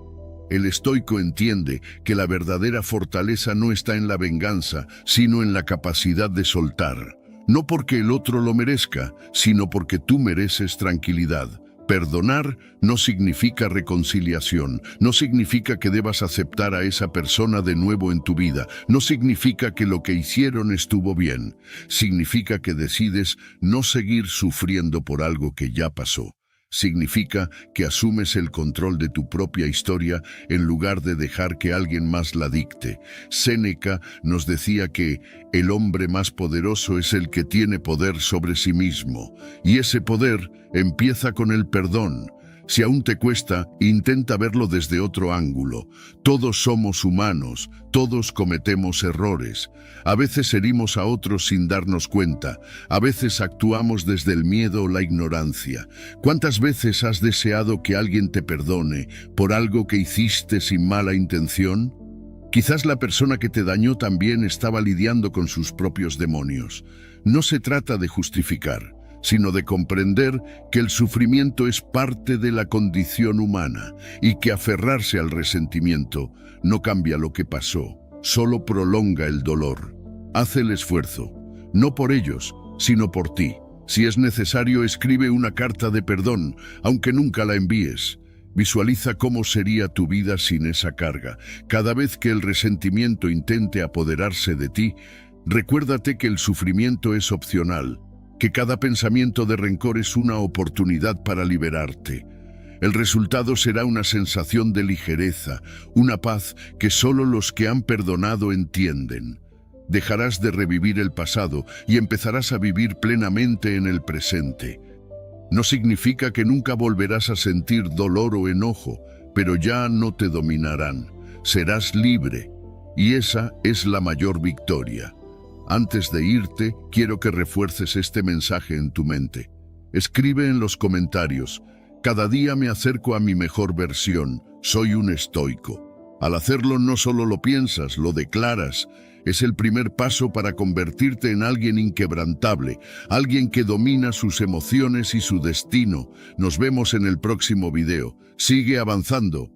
El estoico entiende que la verdadera fortaleza no está en la venganza, sino en la capacidad de soltar. No porque el otro lo merezca, sino porque tú mereces tranquilidad. Perdonar no significa reconciliación, no significa que debas aceptar a esa persona de nuevo en tu vida, no significa que lo que hicieron estuvo bien, significa que decides no seguir sufriendo por algo que ya pasó. Significa que asumes el control de tu propia historia en lugar de dejar que alguien más la dicte. Séneca nos decía que el hombre más poderoso es el que tiene poder sobre sí mismo, y ese poder empieza con el perdón. Si aún te cuesta, intenta verlo desde otro ángulo. Todos somos humanos, todos cometemos errores. A veces herimos a otros sin darnos cuenta. A veces actuamos desde el miedo o la ignorancia. ¿Cuántas veces has deseado que alguien te perdone por algo que hiciste sin mala intención? Quizás la persona que te dañó también estaba lidiando con sus propios demonios. No se trata de justificar, sino de comprender que el sufrimiento es parte de la condición humana y que aferrarse al resentimiento no cambia lo que pasó, solo prolonga el dolor. Haz el esfuerzo, no por ellos, sino por ti. Si es necesario, escribe una carta de perdón, aunque nunca la envíes. Visualiza cómo sería tu vida sin esa carga. Cada vez que el resentimiento intente apoderarse de ti, recuérdate que el sufrimiento es opcional, que cada pensamiento de rencor es una oportunidad para liberarte. El resultado será una sensación de ligereza, una paz que solo los que han perdonado entienden. Dejarás de revivir el pasado y empezarás a vivir plenamente en el presente. No significa que nunca volverás a sentir dolor o enojo, pero ya no te dominarán. Serás libre, y esa es la mayor victoria. Antes de irte, quiero que refuerces este mensaje en tu mente. Escribe en los comentarios: cada día me acerco a mi mejor versión, soy un estoico. Al hacerlo no solo lo piensas, lo declaras. Es el primer paso para convertirte en alguien inquebrantable, alguien que domina sus emociones y su destino. Nos vemos en el próximo video. Sigue avanzando.